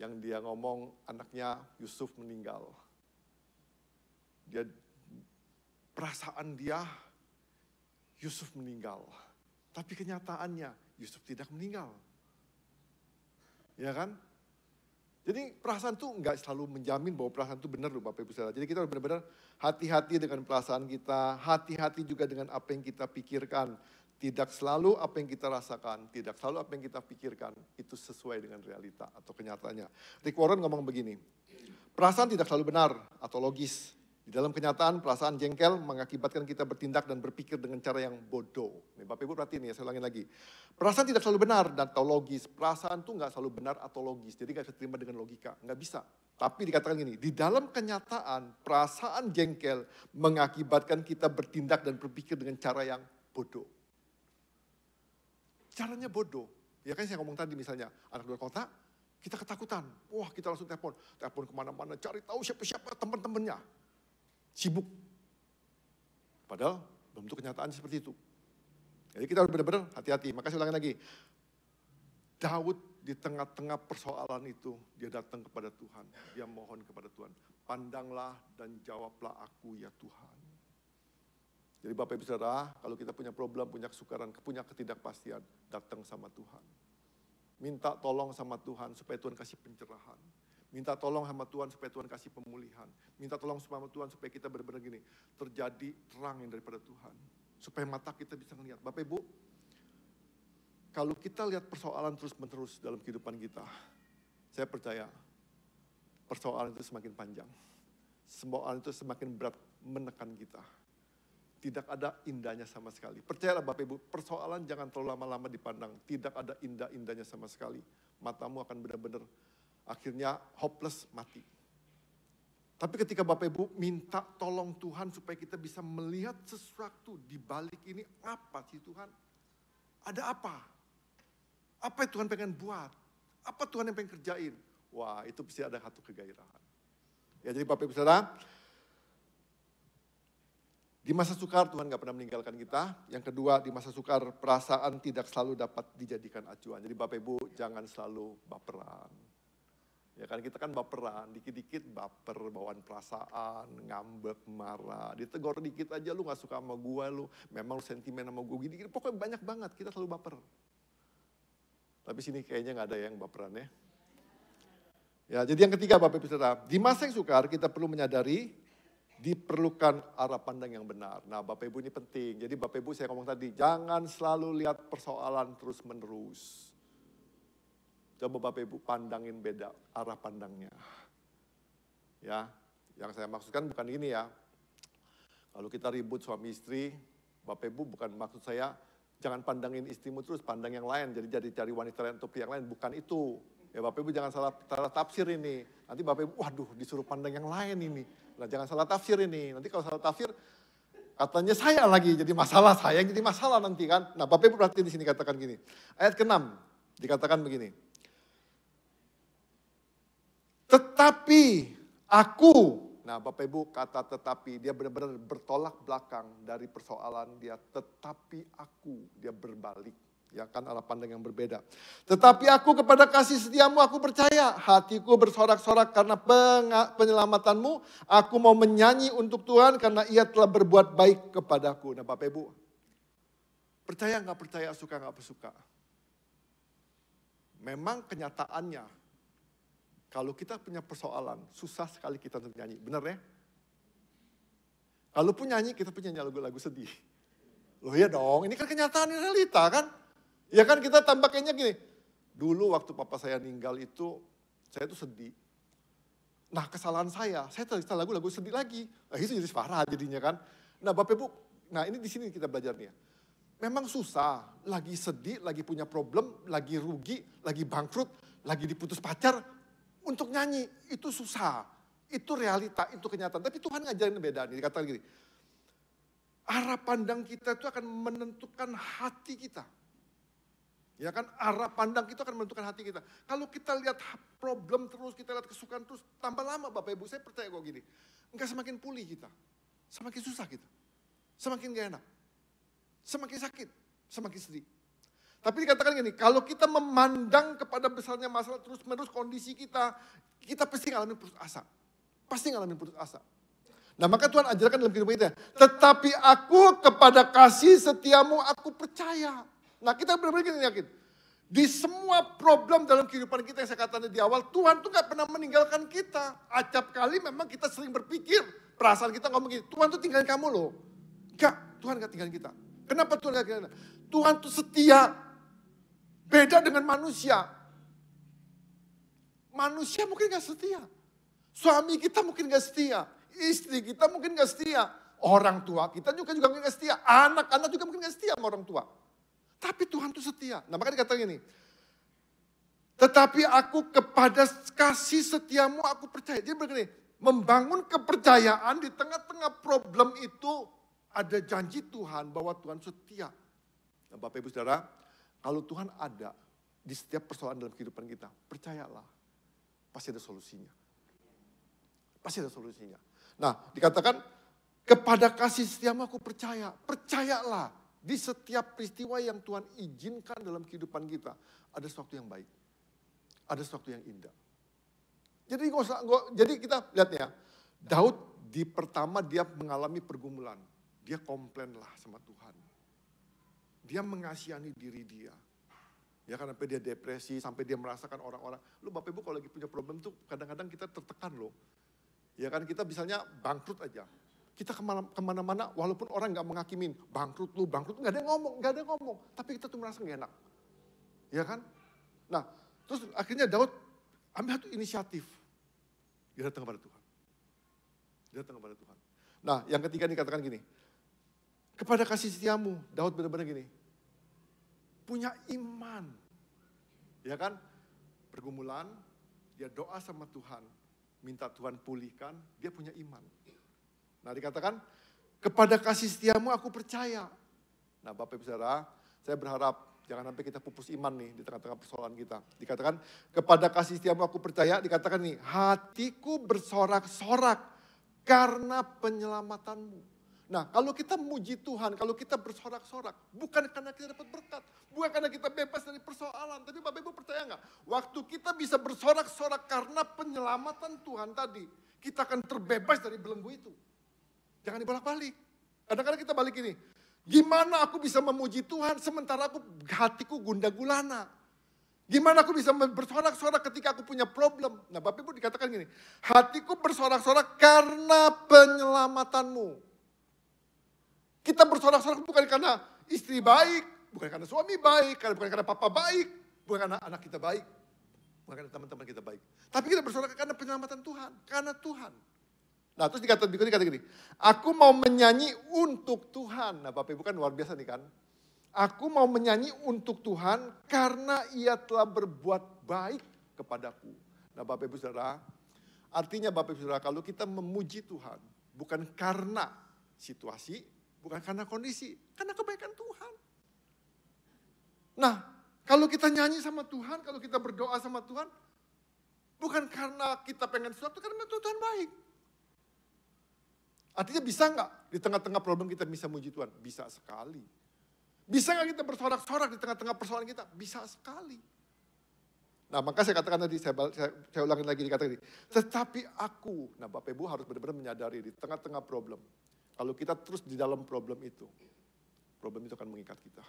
[SPEAKER 2] yang dia ngomong anaknya Yusuf meninggal. Perasaan dia Yusuf meninggal. Tapi kenyataannya Yusuf tidak meninggal. Ya kan? Jadi perasaan itu enggak selalu menjamin bahwa perasaan itu benar loh Bapak Ibu Saudara. Jadi kita harus benar-benar hati-hati dengan perasaan kita, hati-hati juga dengan apa yang kita pikirkan. Tidak selalu apa yang kita rasakan, tidak selalu apa yang kita pikirkan, itu sesuai dengan realita atau kenyataannya. Rick Warren ngomong begini, perasaan tidak selalu benar atau logis. Di dalam kenyataan, perasaan jengkel mengakibatkan kita bertindak dan berpikir dengan cara yang bodoh. Nih, Bapak Ibu perhatiin ya, saya ulangin lagi. Perasaan tidak selalu benar dan atau logis. Perasaan itu nggak selalu benar atau logis. Jadi nggak bisa terima dengan logika, nggak bisa. Tapi dikatakan gini, di dalam kenyataan, perasaan jengkel mengakibatkan kita bertindak dan berpikir dengan cara yang bodoh. Caranya bodoh. Ya kan saya ngomong tadi misalnya, anak luar kota, kita ketakutan. Wah kita langsung telepon kemana-mana, cari tahu siapa-siapa teman-temannya. Sibuk. Padahal belum tentu kenyataan seperti itu. Jadi kita harus benar-benar hati-hati. Maka saya ulangi lagi. Daud di tengah-tengah persoalan itu, dia datang kepada Tuhan. Dia mohon kepada Tuhan. Pandanglah dan jawablah aku ya Tuhan. Jadi Bapak Ibu Saudara, kalau kita punya problem, punya kesukaran, punya ketidakpastian, datang sama Tuhan. Minta tolong sama Tuhan supaya Tuhan kasih pencerahan. Minta tolong sama Tuhan supaya Tuhan kasih pemulihan. Minta tolong sama Tuhan supaya kita benar-benar gini, terjadi terang yang daripada Tuhan. Supaya mata kita bisa melihat. Bapak Ibu, kalau kita lihat persoalan terus-menerus dalam kehidupan kita, saya percaya persoalan itu semakin panjang. Persoalan itu semakin berat menekan kita. Tidak ada indahnya sama sekali. Percayalah Bapak Ibu, persoalan jangan terlalu lama-lama dipandang. Tidak ada indah-indahnya sama sekali. Matamu akan benar-benar akhirnya hopeless, mati. Tapi ketika Bapak Ibu minta tolong Tuhan supaya kita bisa melihat sesuatu di balik ini, apa sih Tuhan? Ada apa? Apa yang Tuhan pengen buat? Apa Tuhan yang pengen kerjain? Wah, itu pasti ada satu kegairahan. Ya, jadi Bapak Ibu Saudara, di masa sukar Tuhan gak pernah meninggalkan kita. Yang kedua, di masa sukar perasaan tidak selalu dapat dijadikan acuan. Jadi Bapak Ibu jangan selalu baperan. Ya kan kita kan baperan, dikit-dikit baper, bawaan perasaan, ngambek, marah. Ditegur dikit aja lu gak suka sama gue, lu memang lu sentimen sama gue gini-gini. Pokoknya banyak banget, kita selalu baper. Tapi sini kayaknya gak ada yang baperan ya. Ya, jadi yang ketiga Bapak Ibu Saudara, di masa yang sukar kita perlu menyadari diperlukan arah pandang yang benar. Nah Bapak Ibu ini penting. Jadi Bapak Ibu saya ngomong tadi, jangan selalu lihat persoalan terus-menerus. Coba Bapak Ibu pandangin beda arah pandangnya. Ya, yang saya maksudkan bukan ini ya. Kalau kita ribut suami istri, Bapak Ibu bukan maksud saya jangan pandangin istrimu terus, pandang yang lain. Jadi cari wanita lain atau pria yang lain, bukan itu. Ya Bapak Ibu jangan salah tafsir ini. Nanti Bapak Ibu, waduh disuruh pandang yang lain ini. Nah jangan salah tafsir ini. Nanti kalau salah tafsir, katanya saya lagi jadi masalah, saya yang jadi masalah nanti kan. Nah Bapak Ibu perhatiin di sini katakan gini. Ayat ke-6 dikatakan begini. Tetapi aku, nah Bapak Ibu kata tetapi, dia benar-benar bertolak belakang dari persoalan dia. Tetapi aku, dia berbalik. Ya kan arah pandang yang berbeda. Tetapi aku kepada kasih setiamu aku percaya. Hatiku bersorak-sorak karena penyelamatanmu. Aku mau menyanyi untuk Tuhan karena ia telah berbuat baik kepadaku. Nah Bapak Ibu, percaya nggak percaya, suka nggak suka. Memang kenyataannya, kalau kita punya persoalan, susah sekali kita untuk nyanyi. Benar ya? Kalaupun nyanyi, kita punya lagu-lagu sedih. Loh ya dong, ini kan kenyataan realita kan. Ya kan kita tampaknya gini. Dulu waktu papa saya meninggal itu, saya tuh sedih. Nah kesalahan saya ternyata lagu-lagu sedih lagi. Nah itu jadi parah jadinya kan. Nah Bapak Ibu, nah ini di sini kita belajarnya. Memang susah, lagi sedih, lagi punya problem, lagi rugi, lagi bangkrut, lagi diputus pacar. Untuk nyanyi itu susah, itu realita, itu kenyataan. Tapi Tuhan ngajarin beda nih, dikatakan gini. Arah pandang kita itu akan menentukan hati kita. Ya kan, arah pandang kita akan menentukan hati kita. Kalau kita lihat problem terus, kita lihat kesukaan terus, tambah lama Bapak Ibu, saya percaya kok gini. Enggak semakin pulih kita, semakin susah kita, semakin gak enak, semakin sakit, semakin sedih. Tapi dikatakan gini, kalau kita memandang kepada besarnya masalah terus-menerus kondisi kita pasti ngalamin putus asa. Pasti ngalamin putus asa. Nah maka Tuhan ajarkan dalam kehidupan kita, tetapi aku kepada kasih setiamu aku percaya. Nah kita benar-benar gini yakin, di semua problem dalam kehidupan kita yang saya katakan di awal, Tuhan tuh gak pernah meninggalkan kita. Acap kali memang kita sering berpikir, perasaan kita ngomong gini, Tuhan tuh tinggalin kamu loh. Enggak, Tuhan gak tinggalin kita. Kenapa Tuhan gak tinggalin kita? Tuhan tuh setia. Beda dengan manusia. Manusia mungkin gak setia. Suami kita mungkin gak setia. Istri kita mungkin gak setia. Orang tua kita juga mungkin gak setia. Anak-anak juga mungkin gak setia sama orang tua. Tapi Tuhan itu setia. Nah makanya dikatakan gini. Tetapi aku kepada kasih setiamu aku percaya. Jadi begini, membangun kepercayaan di tengah-tengah problem itu ada janji Tuhan bahwa Tuhan setia. Nah Bapak Ibu Saudara, kalau Tuhan ada di setiap persoalan dalam kehidupan kita, percayalah, pasti ada solusinya. Pasti ada solusinya. Nah, dikatakan, kepada kasih setiamu aku percaya. Percayalah, di setiap peristiwa yang Tuhan izinkan dalam kehidupan kita, ada sesuatu yang baik. Ada sesuatu yang indah. Jadi kita lihat ya, Daud di pertama dia mengalami pergumulan. Dia komplainlah sama Tuhan. Dia mengasihani diri dia. Ya kan sampai dia depresi, sampai dia merasakan orang-orang. Lu Bapak Ibu kalau lagi punya problem tuh kadang-kadang kita tertekan loh. Ya kan kita misalnya bangkrut aja. Kita kemana-mana walaupun orang gak menghakimin. Bangkrut, gak ada yang ngomong. Tapi kita tuh merasa gak enak. Ya kan? Nah terus akhirnya Daud ambil satu inisiatif. Dia datang kepada Tuhan. Nah yang ketiga dikatakan gini. Kepada kasih setiamu, Daud benar-benar gini. Punya iman. Ya kan? Pergumulan, dia doa sama Tuhan. Minta Tuhan pulihkan, dia punya iman. Nah dikatakan, kepada kasih setiamu aku percaya. Nah Bapak Ibu Saudara, saya berharap jangan sampai kita pupus iman nih di tengah-tengah persoalan kita. Dikatakan, kepada kasih setiamu aku percaya, dikatakan nih, hatiku bersorak-sorak karena penyelamatanmu. Nah kalau kita memuji Tuhan, kalau kita bersorak-sorak, bukan karena kita dapat berkat, bukan karena kita bebas dari persoalan. Tapi Bapak Ibu percaya nggak? Waktu kita bisa bersorak-sorak karena penyelamatan Tuhan tadi, kita akan terbebas dari belenggu itu. Jangan dibolak-balik. Kadang-kadang kita balik ini, gimana aku bisa memuji Tuhan sementara hatiku gundah gulana? Gimana aku bisa bersorak-sorak ketika aku punya problem? Nah Bapak Ibu dikatakan gini, hatiku bersorak-sorak karena penyelamatanmu. Kita bersorak-sorak bukan karena istri baik, bukan karena suami baik, bukan karena papa baik, bukan karena anak kita baik, bukan karena teman-teman kita baik. Tapi kita bersorak karena penyelamatan Tuhan, karena Tuhan. Nah terus dikata gini, aku mau menyanyi untuk Tuhan. Nah Bapak Ibu kan luar biasa nih kan. Aku mau menyanyi untuk Tuhan karena ia telah berbuat baik kepadaku. Nah Bapak Ibu Saudara, artinya Bapak Ibu Saudara kalau kita memuji Tuhan bukan karena situasi, bukan karena kondisi, karena kebaikan Tuhan. Nah, kalau kita nyanyi sama Tuhan, kalau kita berdoa sama Tuhan, bukan karena kita pengen sesuatu, karena Tuhan baik. Artinya bisa nggak di tengah-tengah problem kita bisa muji Tuhan? Bisa sekali. Bisa nggak kita bersorak-sorak di tengah-tengah persoalan kita? Bisa sekali. Nah maka saya katakan tadi, saya ulangin lagi dikatakan tadi. Tetapi aku, nah Bapak Ibu harus benar-benar menyadari di tengah-tengah problem. Kalau kita terus di dalam problem itu akan mengikat kita.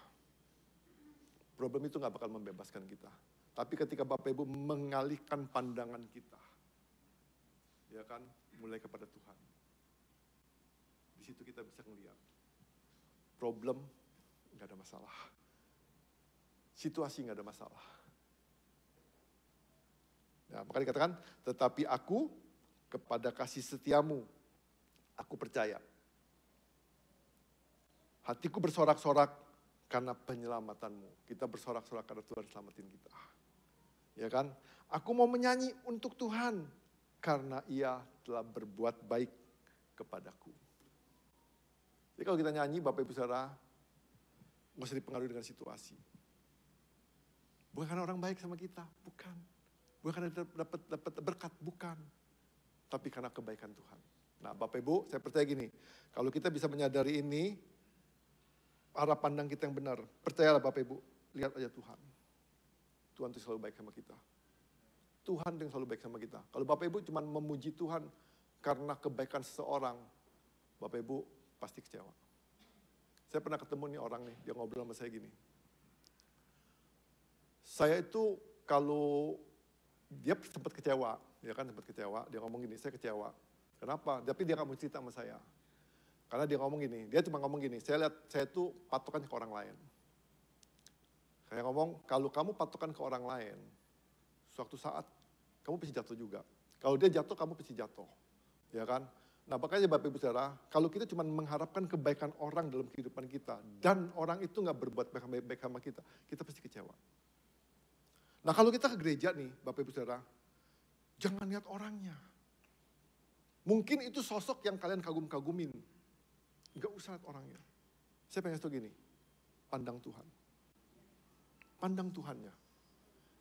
[SPEAKER 2] Problem itu gak bakal membebaskan kita. Tapi ketika Bapak Ibu mengalihkan pandangan kita, ya kan, mulai kepada Tuhan. Di situ kita bisa melihat problem nggak ada masalah, situasi nggak ada masalah. Nah, maka dikatakan, tetapi aku kepada kasih setiamu, aku percaya. Hatiku bersorak-sorak karena penyelamatanmu. Kita bersorak-sorak karena Tuhan selamatin kita. Ya kan? Aku mau menyanyi untuk Tuhan karena Ia telah berbuat baik kepadaku. Jadi kalau kita nyanyi, Bapak Ibu Saudara, nggak usah dipengaruhi dengan situasi. Bukan karena orang baik sama kita, bukan. Bukan karena dapat berkat, bukan. Tapi karena kebaikan Tuhan. Nah, Bapak Ibu, saya percaya gini, kalau kita bisa menyadari ini, arah pandang kita yang benar. Percayalah Bapak Ibu, lihat aja Tuhan. Tuhan itu selalu baik sama kita. Tuhan yang selalu baik sama kita. Kalau Bapak Ibu cuma memuji Tuhan karena kebaikan seseorang, Bapak Ibu pasti kecewa. Saya pernah ketemu nih orang nih, dia ngobrol sama saya gini. Saya itu kalau dia sempat kecewa, dia kan sempat kecewa, dia ngomong gini, saya kecewa. Kenapa? Tapi dia nggak mau cerita sama saya. Karena dia ngomong gini, dia cuma ngomong gini, saya lihat saya itu patokan ke orang lain. Saya ngomong, kalau kamu patokan ke orang lain, suatu saat kamu pasti jatuh juga. Kalau dia jatuh, kamu pasti jatuh. Ya kan? Nah, makanya Bapak Ibu Saudara, kalau kita cuma mengharapkan kebaikan orang dalam kehidupan kita, dan orang itu nggak berbuat baik sama kita pasti kecewa. Nah, kalau kita ke gereja nih, Bapak Ibu Saudara, jangan lihat orangnya. Mungkin itu sosok yang kalian kagum-kagumin. Nggak usah lihat orangnya. Saya pengen tahu gini, pandang Tuhan. Pandang Tuhannya.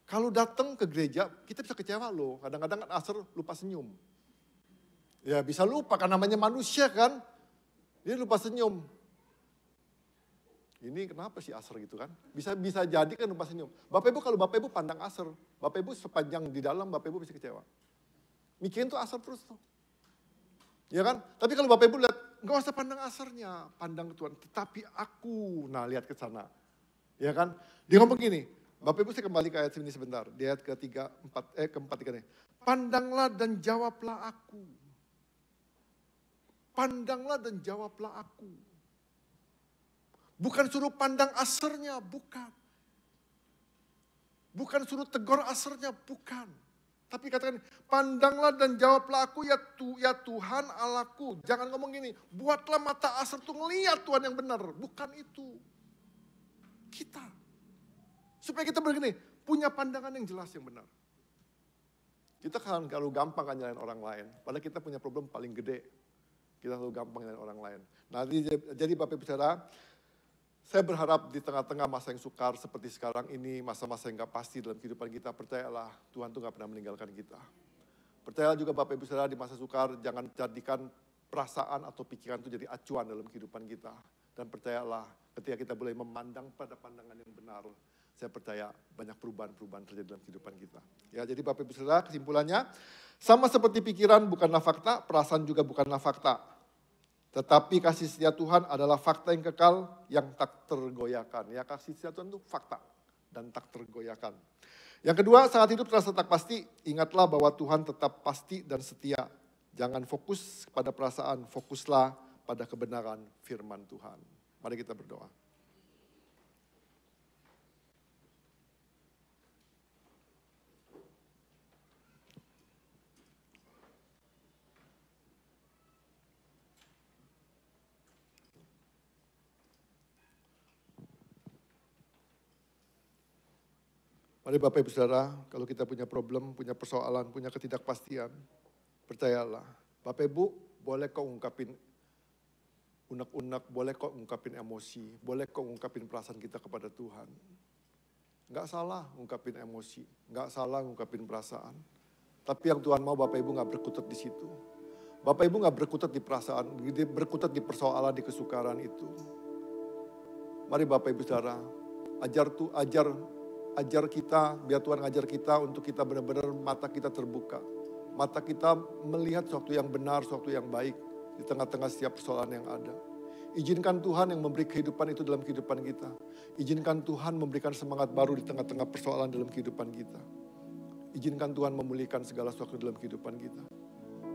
[SPEAKER 2] Kalau datang ke gereja, kita bisa kecewa loh. Kadang-kadang kan asar lupa senyum. Ya bisa lupa, karena namanya manusia kan. Dia lupa senyum. Ini kenapa sih asar gitu kan? Bisa jadi kan lupa senyum. Bapak Ibu, kalau Bapak Ibu pandang asar, Bapak Ibu sepanjang di dalam, Bapak Ibu bisa kecewa. Mikirin tuh asar terus tuh. Ya kan? Tapi kalau Bapak Ibu lihat, nggak usah pandang asarnya, pandang Tuhan. Tetapi aku, nah lihat ke sana. Ya kan? Dia ngomong gini, Bapak Ibu saya kembali ke ayat ini sebentar. Di ayat keempat nih. Pandanglah dan jawablah aku. Pandanglah dan jawablah aku. Bukan suruh pandang asarnya, bukan. Bukan suruh tegur asarnya, bukan. Tapi katakan, pandanglah dan jawablah aku ya Tuhan Allahku. Jangan ngomong gini, buatlah mata asar tuh ngeliat Tuhan yang benar. Bukan itu. Kita. Supaya kita begini, punya pandangan yang jelas yang benar. Kita kan kalau gampang kan nyalain orang lain. Padahal kita punya problem paling gede. Kita selalu gampang nyalain orang lain. Nah, jadi Bapak Ibu Saudara, saya berharap di tengah-tengah masa yang sukar seperti sekarang ini, masa-masa yang gak pasti dalam kehidupan kita, percayalah Tuhan tuh gak pernah meninggalkan kita. Percayalah juga Bapak Ibu Saudara di masa sukar, jangan jadikan perasaan atau pikiran itu jadi acuan dalam kehidupan kita. Dan percayalah ketika kita boleh memandang pada pandangan yang benar, saya percaya banyak perubahan-perubahan terjadi dalam kehidupan kita. Ya, jadi Bapak Ibu Saudara, kesimpulannya, sama seperti pikiran bukanlah fakta, perasaan juga bukanlah fakta. Tetapi kasih setia Tuhan adalah fakta yang kekal yang tak tergoyahkan. Ya, kasih setia Tuhan itu fakta dan tak tergoyahkan. Yang kedua, saat hidup terasa tak pasti, ingatlah bahwa Tuhan tetap pasti dan setia. Jangan fokus pada perasaan, fokuslah pada kebenaran firman Tuhan. Mari kita berdoa. Mari Bapak Ibu Saudara, kalau kita punya problem, punya persoalan, punya ketidakpastian, percayalah. Bapak Ibu boleh kok ungkapin unek-unek, boleh kok ungkapin emosi, boleh kok ungkapin perasaan kita kepada Tuhan. Nggak salah ungkapin emosi, nggak salah ungkapin perasaan. Tapi yang Tuhan mau Bapak Ibu nggak berkutat di situ. Bapak Ibu nggak berkutat di perasaan, berkutat di persoalan, di kesukaran itu. Mari Bapak Ibu Saudara, ajar kita, biar Tuhan ngajar kita untuk kita benar-benar mata kita terbuka. Mata kita melihat sesuatu yang benar, sesuatu yang baik di tengah-tengah setiap persoalan yang ada. Izinkan Tuhan yang memberi kehidupan itu dalam kehidupan kita. Izinkan Tuhan memberikan semangat baru di tengah-tengah persoalan dalam kehidupan kita. Izinkan Tuhan memulihkan segala sesuatu dalam kehidupan kita.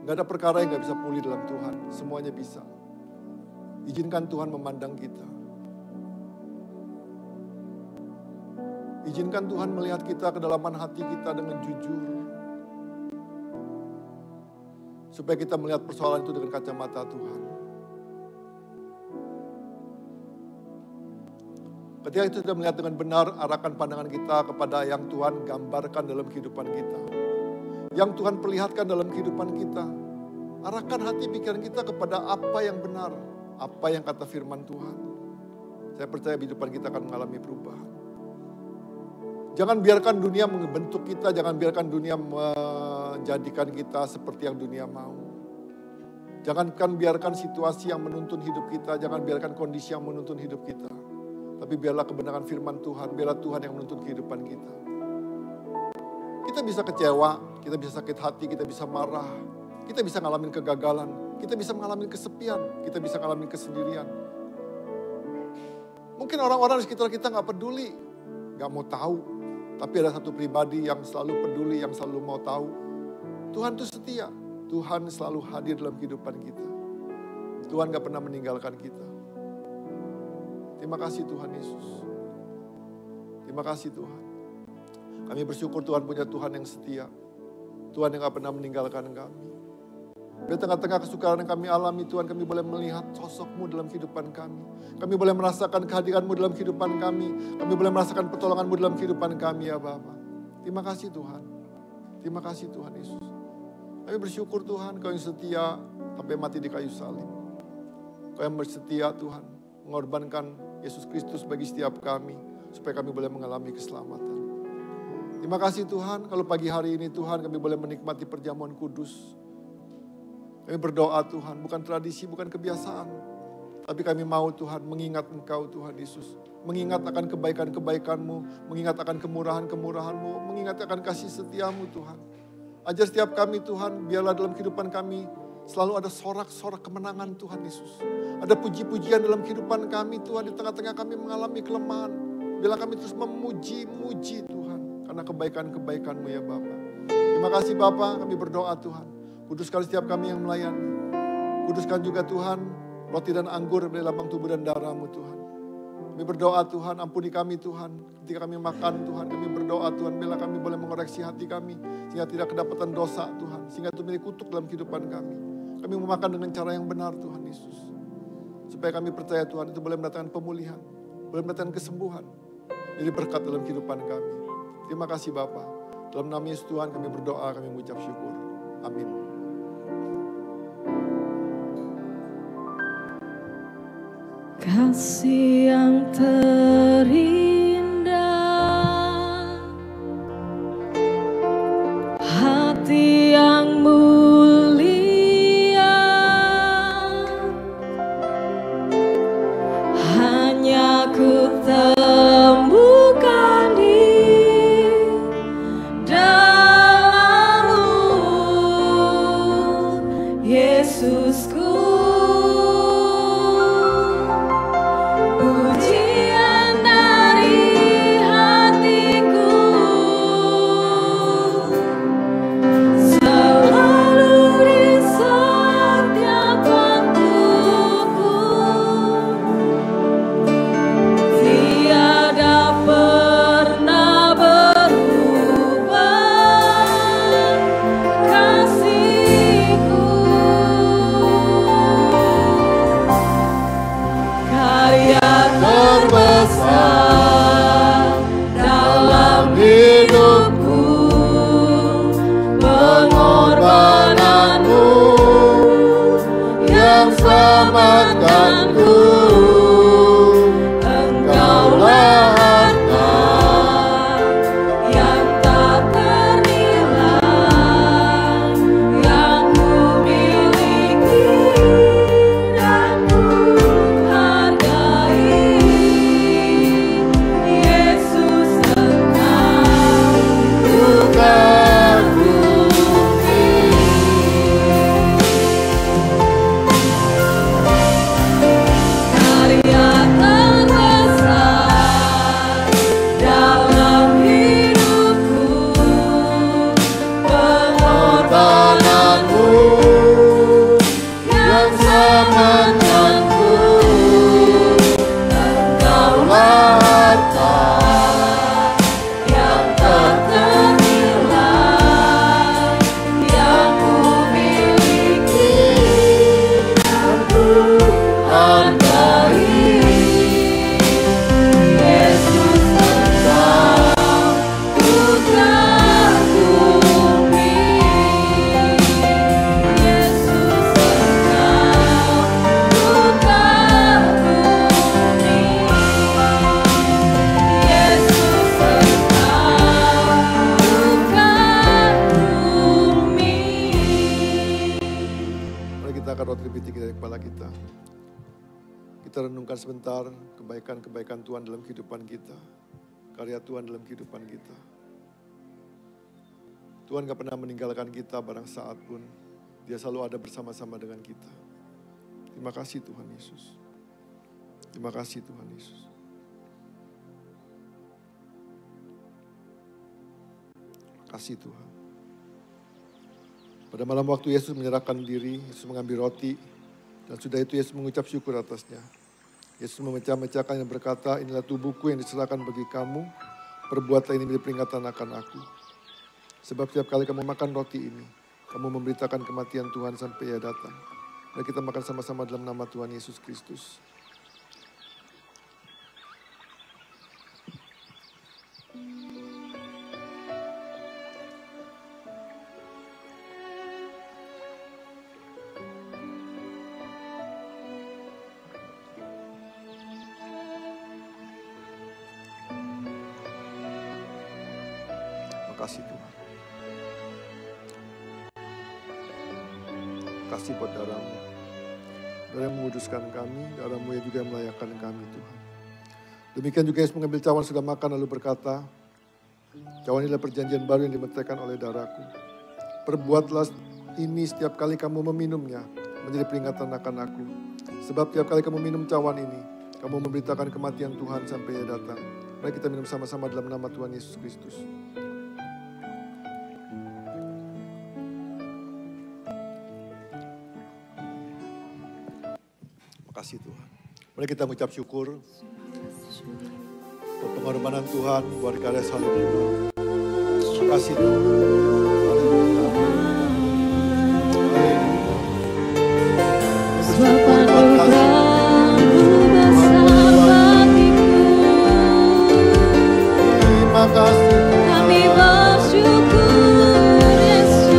[SPEAKER 2] Gak ada perkara yang gak bisa pulih dalam Tuhan, semuanya bisa. Izinkan Tuhan memandang kita. Izinkan Tuhan melihat kita, kedalaman hati kita dengan jujur. Supaya kita melihat persoalan itu dengan kacamata Tuhan. Ketika kita sudah melihat dengan benar, arahkan pandangan kita kepada yang Tuhan gambarkan dalam kehidupan kita. Yang Tuhan perlihatkan dalam kehidupan kita. Arahkan hati pikiran kita kepada apa yang benar. Apa yang kata firman Tuhan. Saya percaya kehidupan kita akan mengalami perubahan. Jangan biarkan dunia membentuk kita. Jangan biarkan dunia menjadikan kita seperti yang dunia mau. Jangankan biarkan situasi yang menuntun hidup kita. Jangan biarkan kondisi yang menuntun hidup kita. Tapi biarlah kebenaran firman Tuhan. Biarlah Tuhan yang menuntun kehidupan kita. Kita bisa kecewa. Kita bisa sakit hati. Kita bisa marah. Kita bisa ngalamin kegagalan. Kita bisa ngalamin kesepian. Kita bisa ngalamin kesendirian. Mungkin orang-orang di sekitar kita gak peduli. Gak mau tahu. Tapi ada satu pribadi yang selalu peduli, yang selalu mau tahu. Tuhan itu setia. Tuhan selalu hadir dalam kehidupan kita. Tuhan gak pernah meninggalkan kita. Terima kasih Tuhan Yesus. Terima kasih Tuhan. Kami bersyukur Tuhan punya Tuhan yang setia. Tuhan yang gak pernah meninggalkan kami. Di tengah-tengah kesukaran yang kami alami Tuhan, kami boleh melihat sosok-Mu dalam kehidupan kami. Kami boleh merasakan kehadiran-Mu dalam kehidupan kami. Kami boleh merasakan pertolongan-Mu dalam kehidupan kami ya Bapa. Terima kasih Tuhan. Terima kasih Tuhan Yesus. Kami bersyukur Tuhan, Kau yang setia sampai mati di kayu salib. Kau yang bersetia Tuhan, mengorbankan Yesus Kristus bagi setiap kami, supaya kami boleh mengalami keselamatan. Terima kasih Tuhan, kalau pagi hari ini Tuhan kami boleh menikmati perjamuan kudus. Kami berdoa Tuhan, bukan tradisi, bukan kebiasaan. Tapi kami mau Tuhan mengingat Engkau Tuhan Yesus. Mengingat akan kebaikan-kebaikan-Mu, mengingat akan kemurahan-kemurahan-Mu, mengingat akan kasih setia-Mu Tuhan. Ajar setiap kami Tuhan, biarlah dalam kehidupan kami selalu ada sorak-sorak kemenangan Tuhan Yesus. Ada puji-pujian dalam kehidupan kami Tuhan, di tengah-tengah kami mengalami kelemahan. Biarlah kami terus memuji-muji Tuhan, karena kebaikan-kebaikan-Mu ya Bapa. Terima kasih Bapa, kami berdoa Tuhan. Kuduskan setiap kami yang melayani. Kuduskan juga Tuhan roti dan anggur dari lambang tubuh dan darah-Mu Tuhan. Kami berdoa Tuhan, ampuni kami Tuhan. Ketika kami makan Tuhan, kami berdoa Tuhan. Bila kami boleh mengoreksi hati kami. Sehingga tidak kedapatan dosa Tuhan. Sehingga itu menjadi kutuk dalam kehidupan kami. Kami mau makan dengan cara yang benar Tuhan Yesus. Supaya kami percaya Tuhan itu boleh mendatangkan pemulihan. Boleh mendatangkan kesembuhan. Jadi berkat dalam kehidupan kami. Terima kasih Bapa. Dalam nama Yesus Tuhan kami berdoa, kami mengucap syukur. Amin.
[SPEAKER 1] Kasih yang terindah, hati yang mulia, hanya ku temukan di dalam-Mu, Yesusku. Kasihku
[SPEAKER 2] meletakkan roti lebih tinggi dari kepala kita. Kita renungkan sebentar kebaikan-kebaikan Tuhan dalam kehidupan kita. Karya Tuhan dalam kehidupan kita. Tuhan gak pernah meninggalkan kita barang saat pun. Dia selalu ada bersama-sama dengan kita. Terima kasih Tuhan Yesus. Terima kasih Tuhan Yesus. Terima kasih Tuhan. Pada malam waktu Yesus menyerahkan diri, Yesus mengambil roti. Dan sudah itu Yesus mengucap syukur atasnya. Yesus memecah-mecahkan dan berkata, inilah tubuhku yang diserahkan bagi kamu. Perbuatlah ini menjadi peringatan akan aku. Sebab setiap kali kamu makan roti ini, kamu memberitakan kematian Tuhan sampai Ia datang. Mari kita makan sama-sama dalam nama Tuhan Yesus Kristus. Terima kasih Tuhan. Kasih buat darah-Mu. Darah yang menguduskan kami, darah-Mu yang juga melayakkan kami Tuhan. Demikian juga Yesus mengambil cawan sudah makan lalu berkata, cawan inilah perjanjian baru yang dimeteraikan oleh darah-Ku. Perbuatlah ini setiap kali kamu meminumnya, menjadi peringatan akan Aku. Sebab setiap kali kamu minum cawan ini, kamu memberitakan kematian Tuhan sampai Ia datang. Mari kita minum sama-sama dalam nama Tuhan Yesus Kristus. Kasih Tuhan. Mari kita mengucap syukur buat pengorbanan Tuhan, buat karya salib Tuhan. Terima kasih Tuhan. Terima kasih. Kami bersyukur Yesus.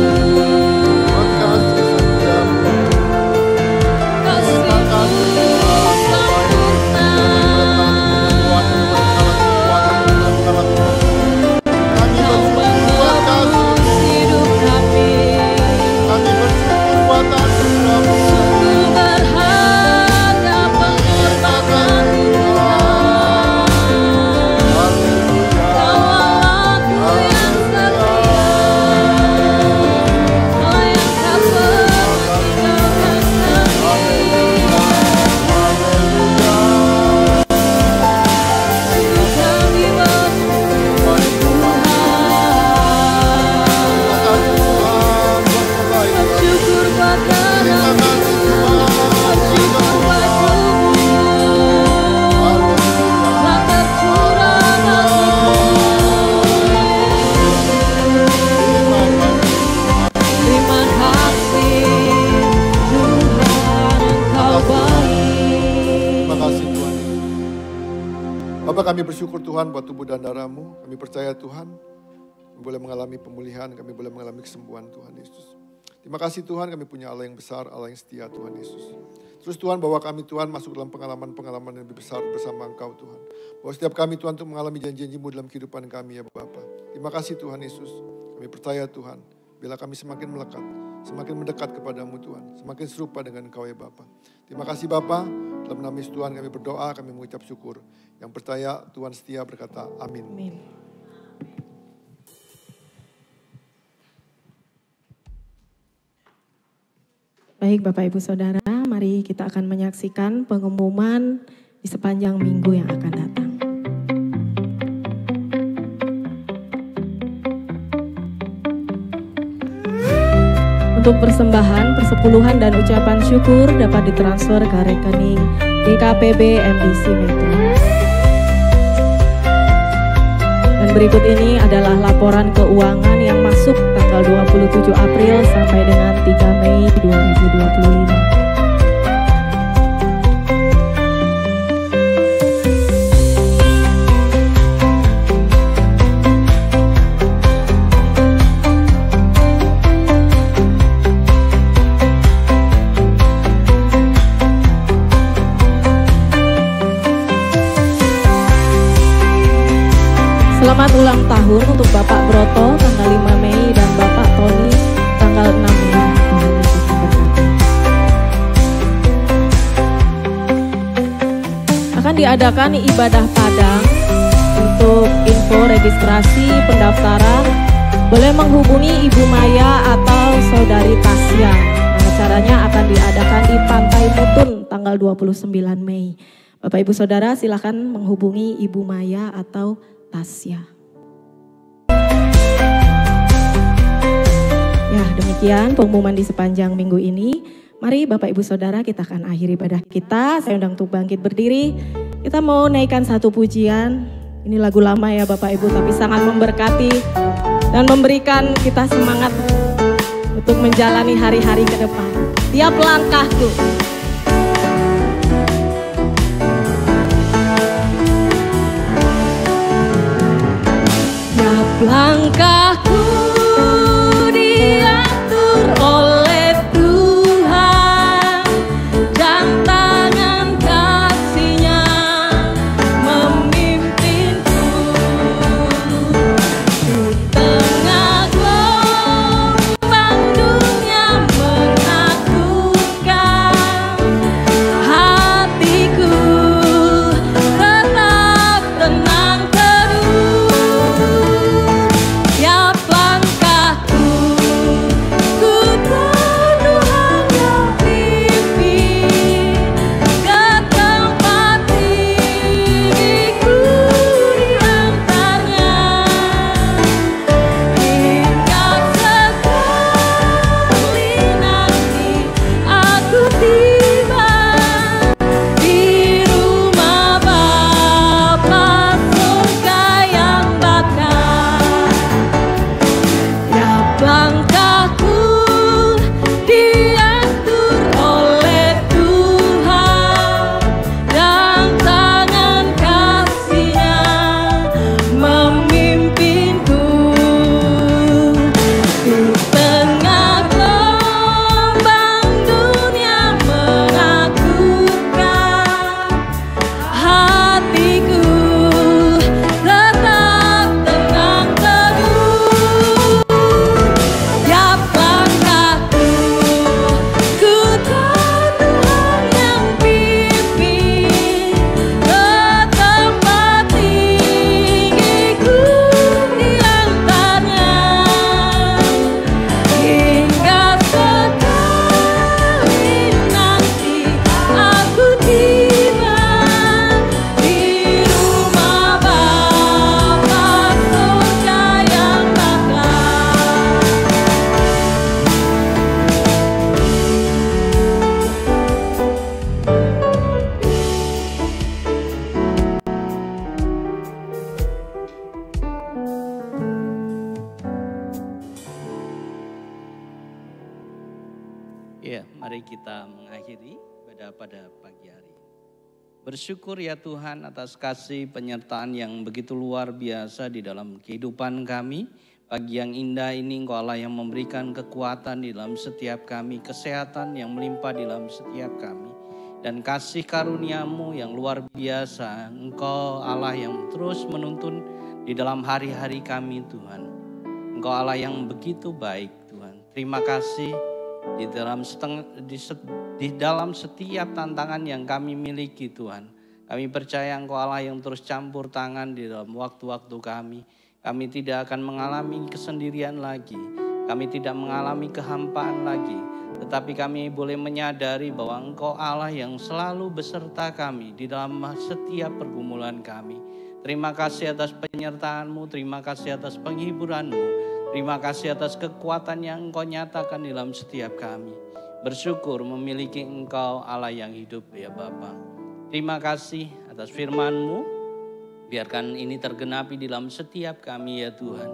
[SPEAKER 2] Kami bersyukur Tuhan buat tubuh dan darah-Mu. Kami percaya Tuhan, kami boleh mengalami pemulihan, kami boleh mengalami kesembuhan Tuhan Yesus. Terima kasih Tuhan, kami punya Allah yang besar, Allah yang setia Tuhan Yesus. Terus Tuhan bawa kami Tuhan masuk dalam pengalaman-pengalaman yang lebih besar bersama Engkau Tuhan. Bahwa setiap kami Tuhan untuk mengalami janji-janji-Mu dalam kehidupan kami ya Bapa. Terima kasih Tuhan Yesus. Kami percaya Tuhan, bila kami semakin melekat, semakin mendekat kepadamu Tuhan. Semakin serupa dengan Engkau ya Bapa. Terima kasih Bapa. Dalam nama Yesus Tuhan kami berdoa, kami mengucap syukur. Yang percaya Tuhan setia berkata amin.
[SPEAKER 1] Amin. Baik Bapak Ibu Saudara, mari kita akan menyaksikan pengumuman di sepanjang minggu yang akan datang. Untuk persembahan, persepuluhan dan ucapan syukur dapat ditransfer ke rekening DKPB MDC Metro. Dan berikut ini adalah laporan keuangan yang masuk tanggal 27 April sampai dengan 3 Mei 2025. Selamat ulang tahun untuk Bapak Broto tanggal 5 Mei dan Bapak Tony tanggal 6 Mei. Tuhan Yesus memberkati. diadakan ibadah padang. Untuk info registrasi pendaftaran boleh menghubungi Ibu Maya atau Saudari Tasya. Acaranya akan diadakan di Pantai Mutun tanggal 29 Mei. Bapak Ibu Saudara silakan menghubungi Ibu Maya atau Tasya. Ya, demikian pengumuman di sepanjang minggu ini. Mari Bapak Ibu Saudara kita akan akhiri ibadah kita. Saya undang untuk bangkit berdiri. Kita mau naikkan satu pujian. Ini lagu lama ya Bapak Ibu, tapi sangat memberkati dan memberikan kita semangat untuk menjalani hari-hari ke depan. Tiap langkahku. Tiap langkahku diatur oleh Tuhan dan tangan kasih-Nya memimpinku. Di tengah gelombang dunia menakutkan, hatiku tetap tenang teduh. Tiap langkahku ku Tuhan yang pimpin ke tempat tinggiku di antaranya, hingga sekali nanti aku tiba di rumah Bapa surga yang bakal. Tiap langkahku diatur oleh Tuhan dan tangan kasih-Nya memimpinku. Di tengah gelombang dunia menakutkan, hatiku tetap tenang teduh. Tiap langkahku ku Tuhan yang pimpin ke tempat tinggiku di antaranya, hingga sekali nanti aku tiba di rumah Bapa surga yang bakal.
[SPEAKER 3] Ya, mari kita mengakhiri pada pagi hari. Bersyukur ya Tuhan atas kasih penyertaan yang begitu luar biasa di dalam kehidupan kami. Pagi yang indah ini Engkau Allah yang memberikan kekuatan di dalam setiap kami, kesehatan yang melimpah di dalam setiap kami. Dan kasih karunia-Mu yang luar biasa, Engkau Allah yang terus menuntun di dalam hari-hari kami Tuhan. Engkau Allah yang begitu baik Tuhan. Terima kasih di dalam setiap tantangan yang kami miliki Tuhan. Kami percaya Engkau Allah yang terus campur tangan di dalam waktu-waktu kami. Kami tidak akan mengalami kesendirian lagi. Kami tidak mengalami kehampaan lagi. Tetapi kami boleh menyadari bahwa Engkau Allah yang selalu beserta kami di dalam setiap pergumulan kami. Terima kasih atas penyertaan-Mu, terima kasih atas penghiburan-Mu, terima kasih atas kekuatan yang Engkau nyatakan di dalam setiap kami. Bersyukur memiliki Engkau Allah yang hidup ya Bapa. Terima kasih atas firman-Mu. Biarkan ini tergenapi di dalam setiap kami ya Tuhan.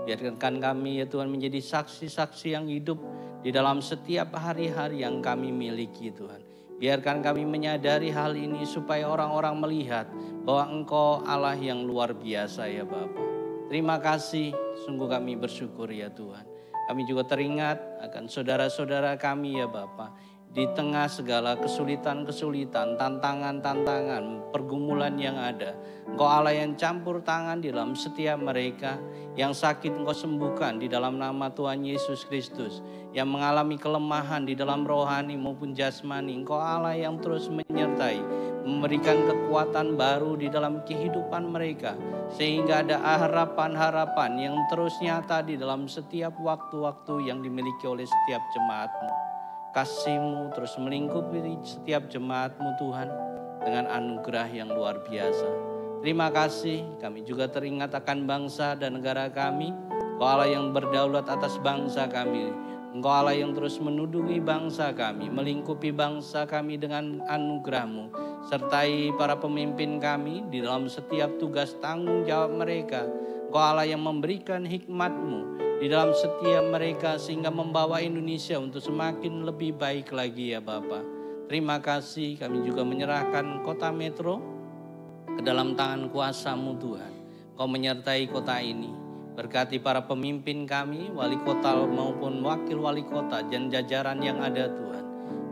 [SPEAKER 3] Biarkan kami ya Tuhan menjadi saksi-saksi yang hidup di dalam setiap hari-hari yang kami miliki Tuhan. Biarkan kami menyadari hal ini supaya orang-orang melihat bahwa Engkau Allah yang luar biasa ya Bapa. Terima kasih, sungguh kami bersyukur ya Tuhan. Kami juga teringat akan saudara-saudara kami ya Bapa. di tengah segala kesulitan-kesulitan, tantangan-tantangan, pergumulan yang ada. Engkau Allah yang campur tangan di dalam setiap mereka. Yang sakit Engkau sembuhkan di dalam nama Tuhan Yesus Kristus. Yang mengalami kelemahan di dalam rohani maupun jasmani, Engkau Allah yang terus menyertai, memberikan kekuatan baru di dalam kehidupan mereka. Sehingga ada harapan-harapan yang terus nyata di dalam setiap waktu-waktu yang dimiliki oleh setiap jemaat-Mu. Kasih-Mu terus melingkupi setiap jemaat-Mu Tuhan dengan anugerah yang luar biasa. Terima kasih, kami juga teringat akan bangsa dan negara kami. Engkau Allah yang berdaulat atas bangsa kami. Engkau Allah yang terus menudungi bangsa kami, melingkupi bangsa kami dengan anugerah-Mu. Sertai para pemimpin kami di dalam setiap tugas tanggung jawab mereka. Engkau Allah yang memberikan hikmat-Mu di dalam setiap mereka sehingga membawa Indonesia untuk semakin lebih baik lagi ya Bapa. Terima kasih, kami juga menyerahkan kota Metro ke dalam tangan kuasa-Mu Tuhan. Kau menyertai kota ini. Berkati para pemimpin kami, wali kota maupun wakil wali kota dan jajaran yang ada Tuhan.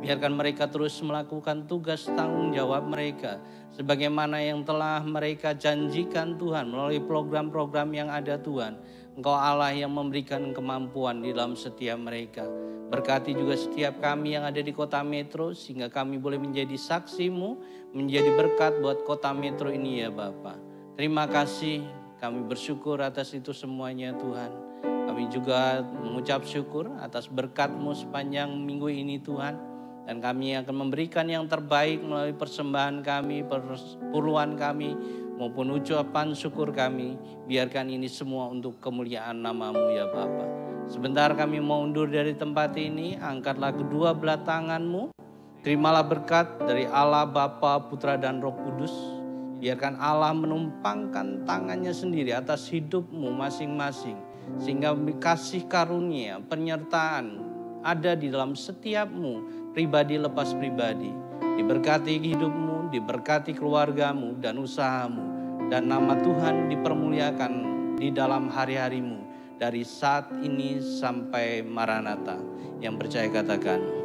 [SPEAKER 3] Biarkan mereka terus melakukan tugas tanggung jawab mereka sebagaimana yang telah mereka janjikan Tuhan melalui program-program yang ada Tuhan. Engkau Allah yang memberikan kemampuan di dalam setiap mereka. Berkati juga setiap kami yang ada di kota Metro sehingga kami boleh menjadi saksi-Mu, menjadi berkat buat kota Metro ini ya Bapa. Terima kasih, kami bersyukur atas itu semuanya Tuhan. Kami juga mengucap syukur atas berkat-Mu sepanjang minggu ini Tuhan. Dan kami akan memberikan yang terbaik melalui persembahan kami, perpuluhan kami, maupun ucapan syukur kami. Biarkan ini semua untuk kemuliaan nama-Mu ya Bapa. Sebentar kami mau undur dari tempat ini, angkatlah kedua belah tangan-Mu. Terimalah berkat dari Allah Bapa, Putra dan Roh Kudus. Biarkan Allah menumpangkan tangannya sendiri atas hidup-Mu masing-masing. Sehingga kasih karunia, penyertaan ada di dalam setiap-Mu, pribadi lepas pribadi. Diberkati hidup-Mu, diberkati keluarga-Mu dan usaha-Mu. Dan nama Tuhan dipermuliakan di dalam hari-hari-Mu. Dari saat ini sampai Maranatha. Yang percaya katakan.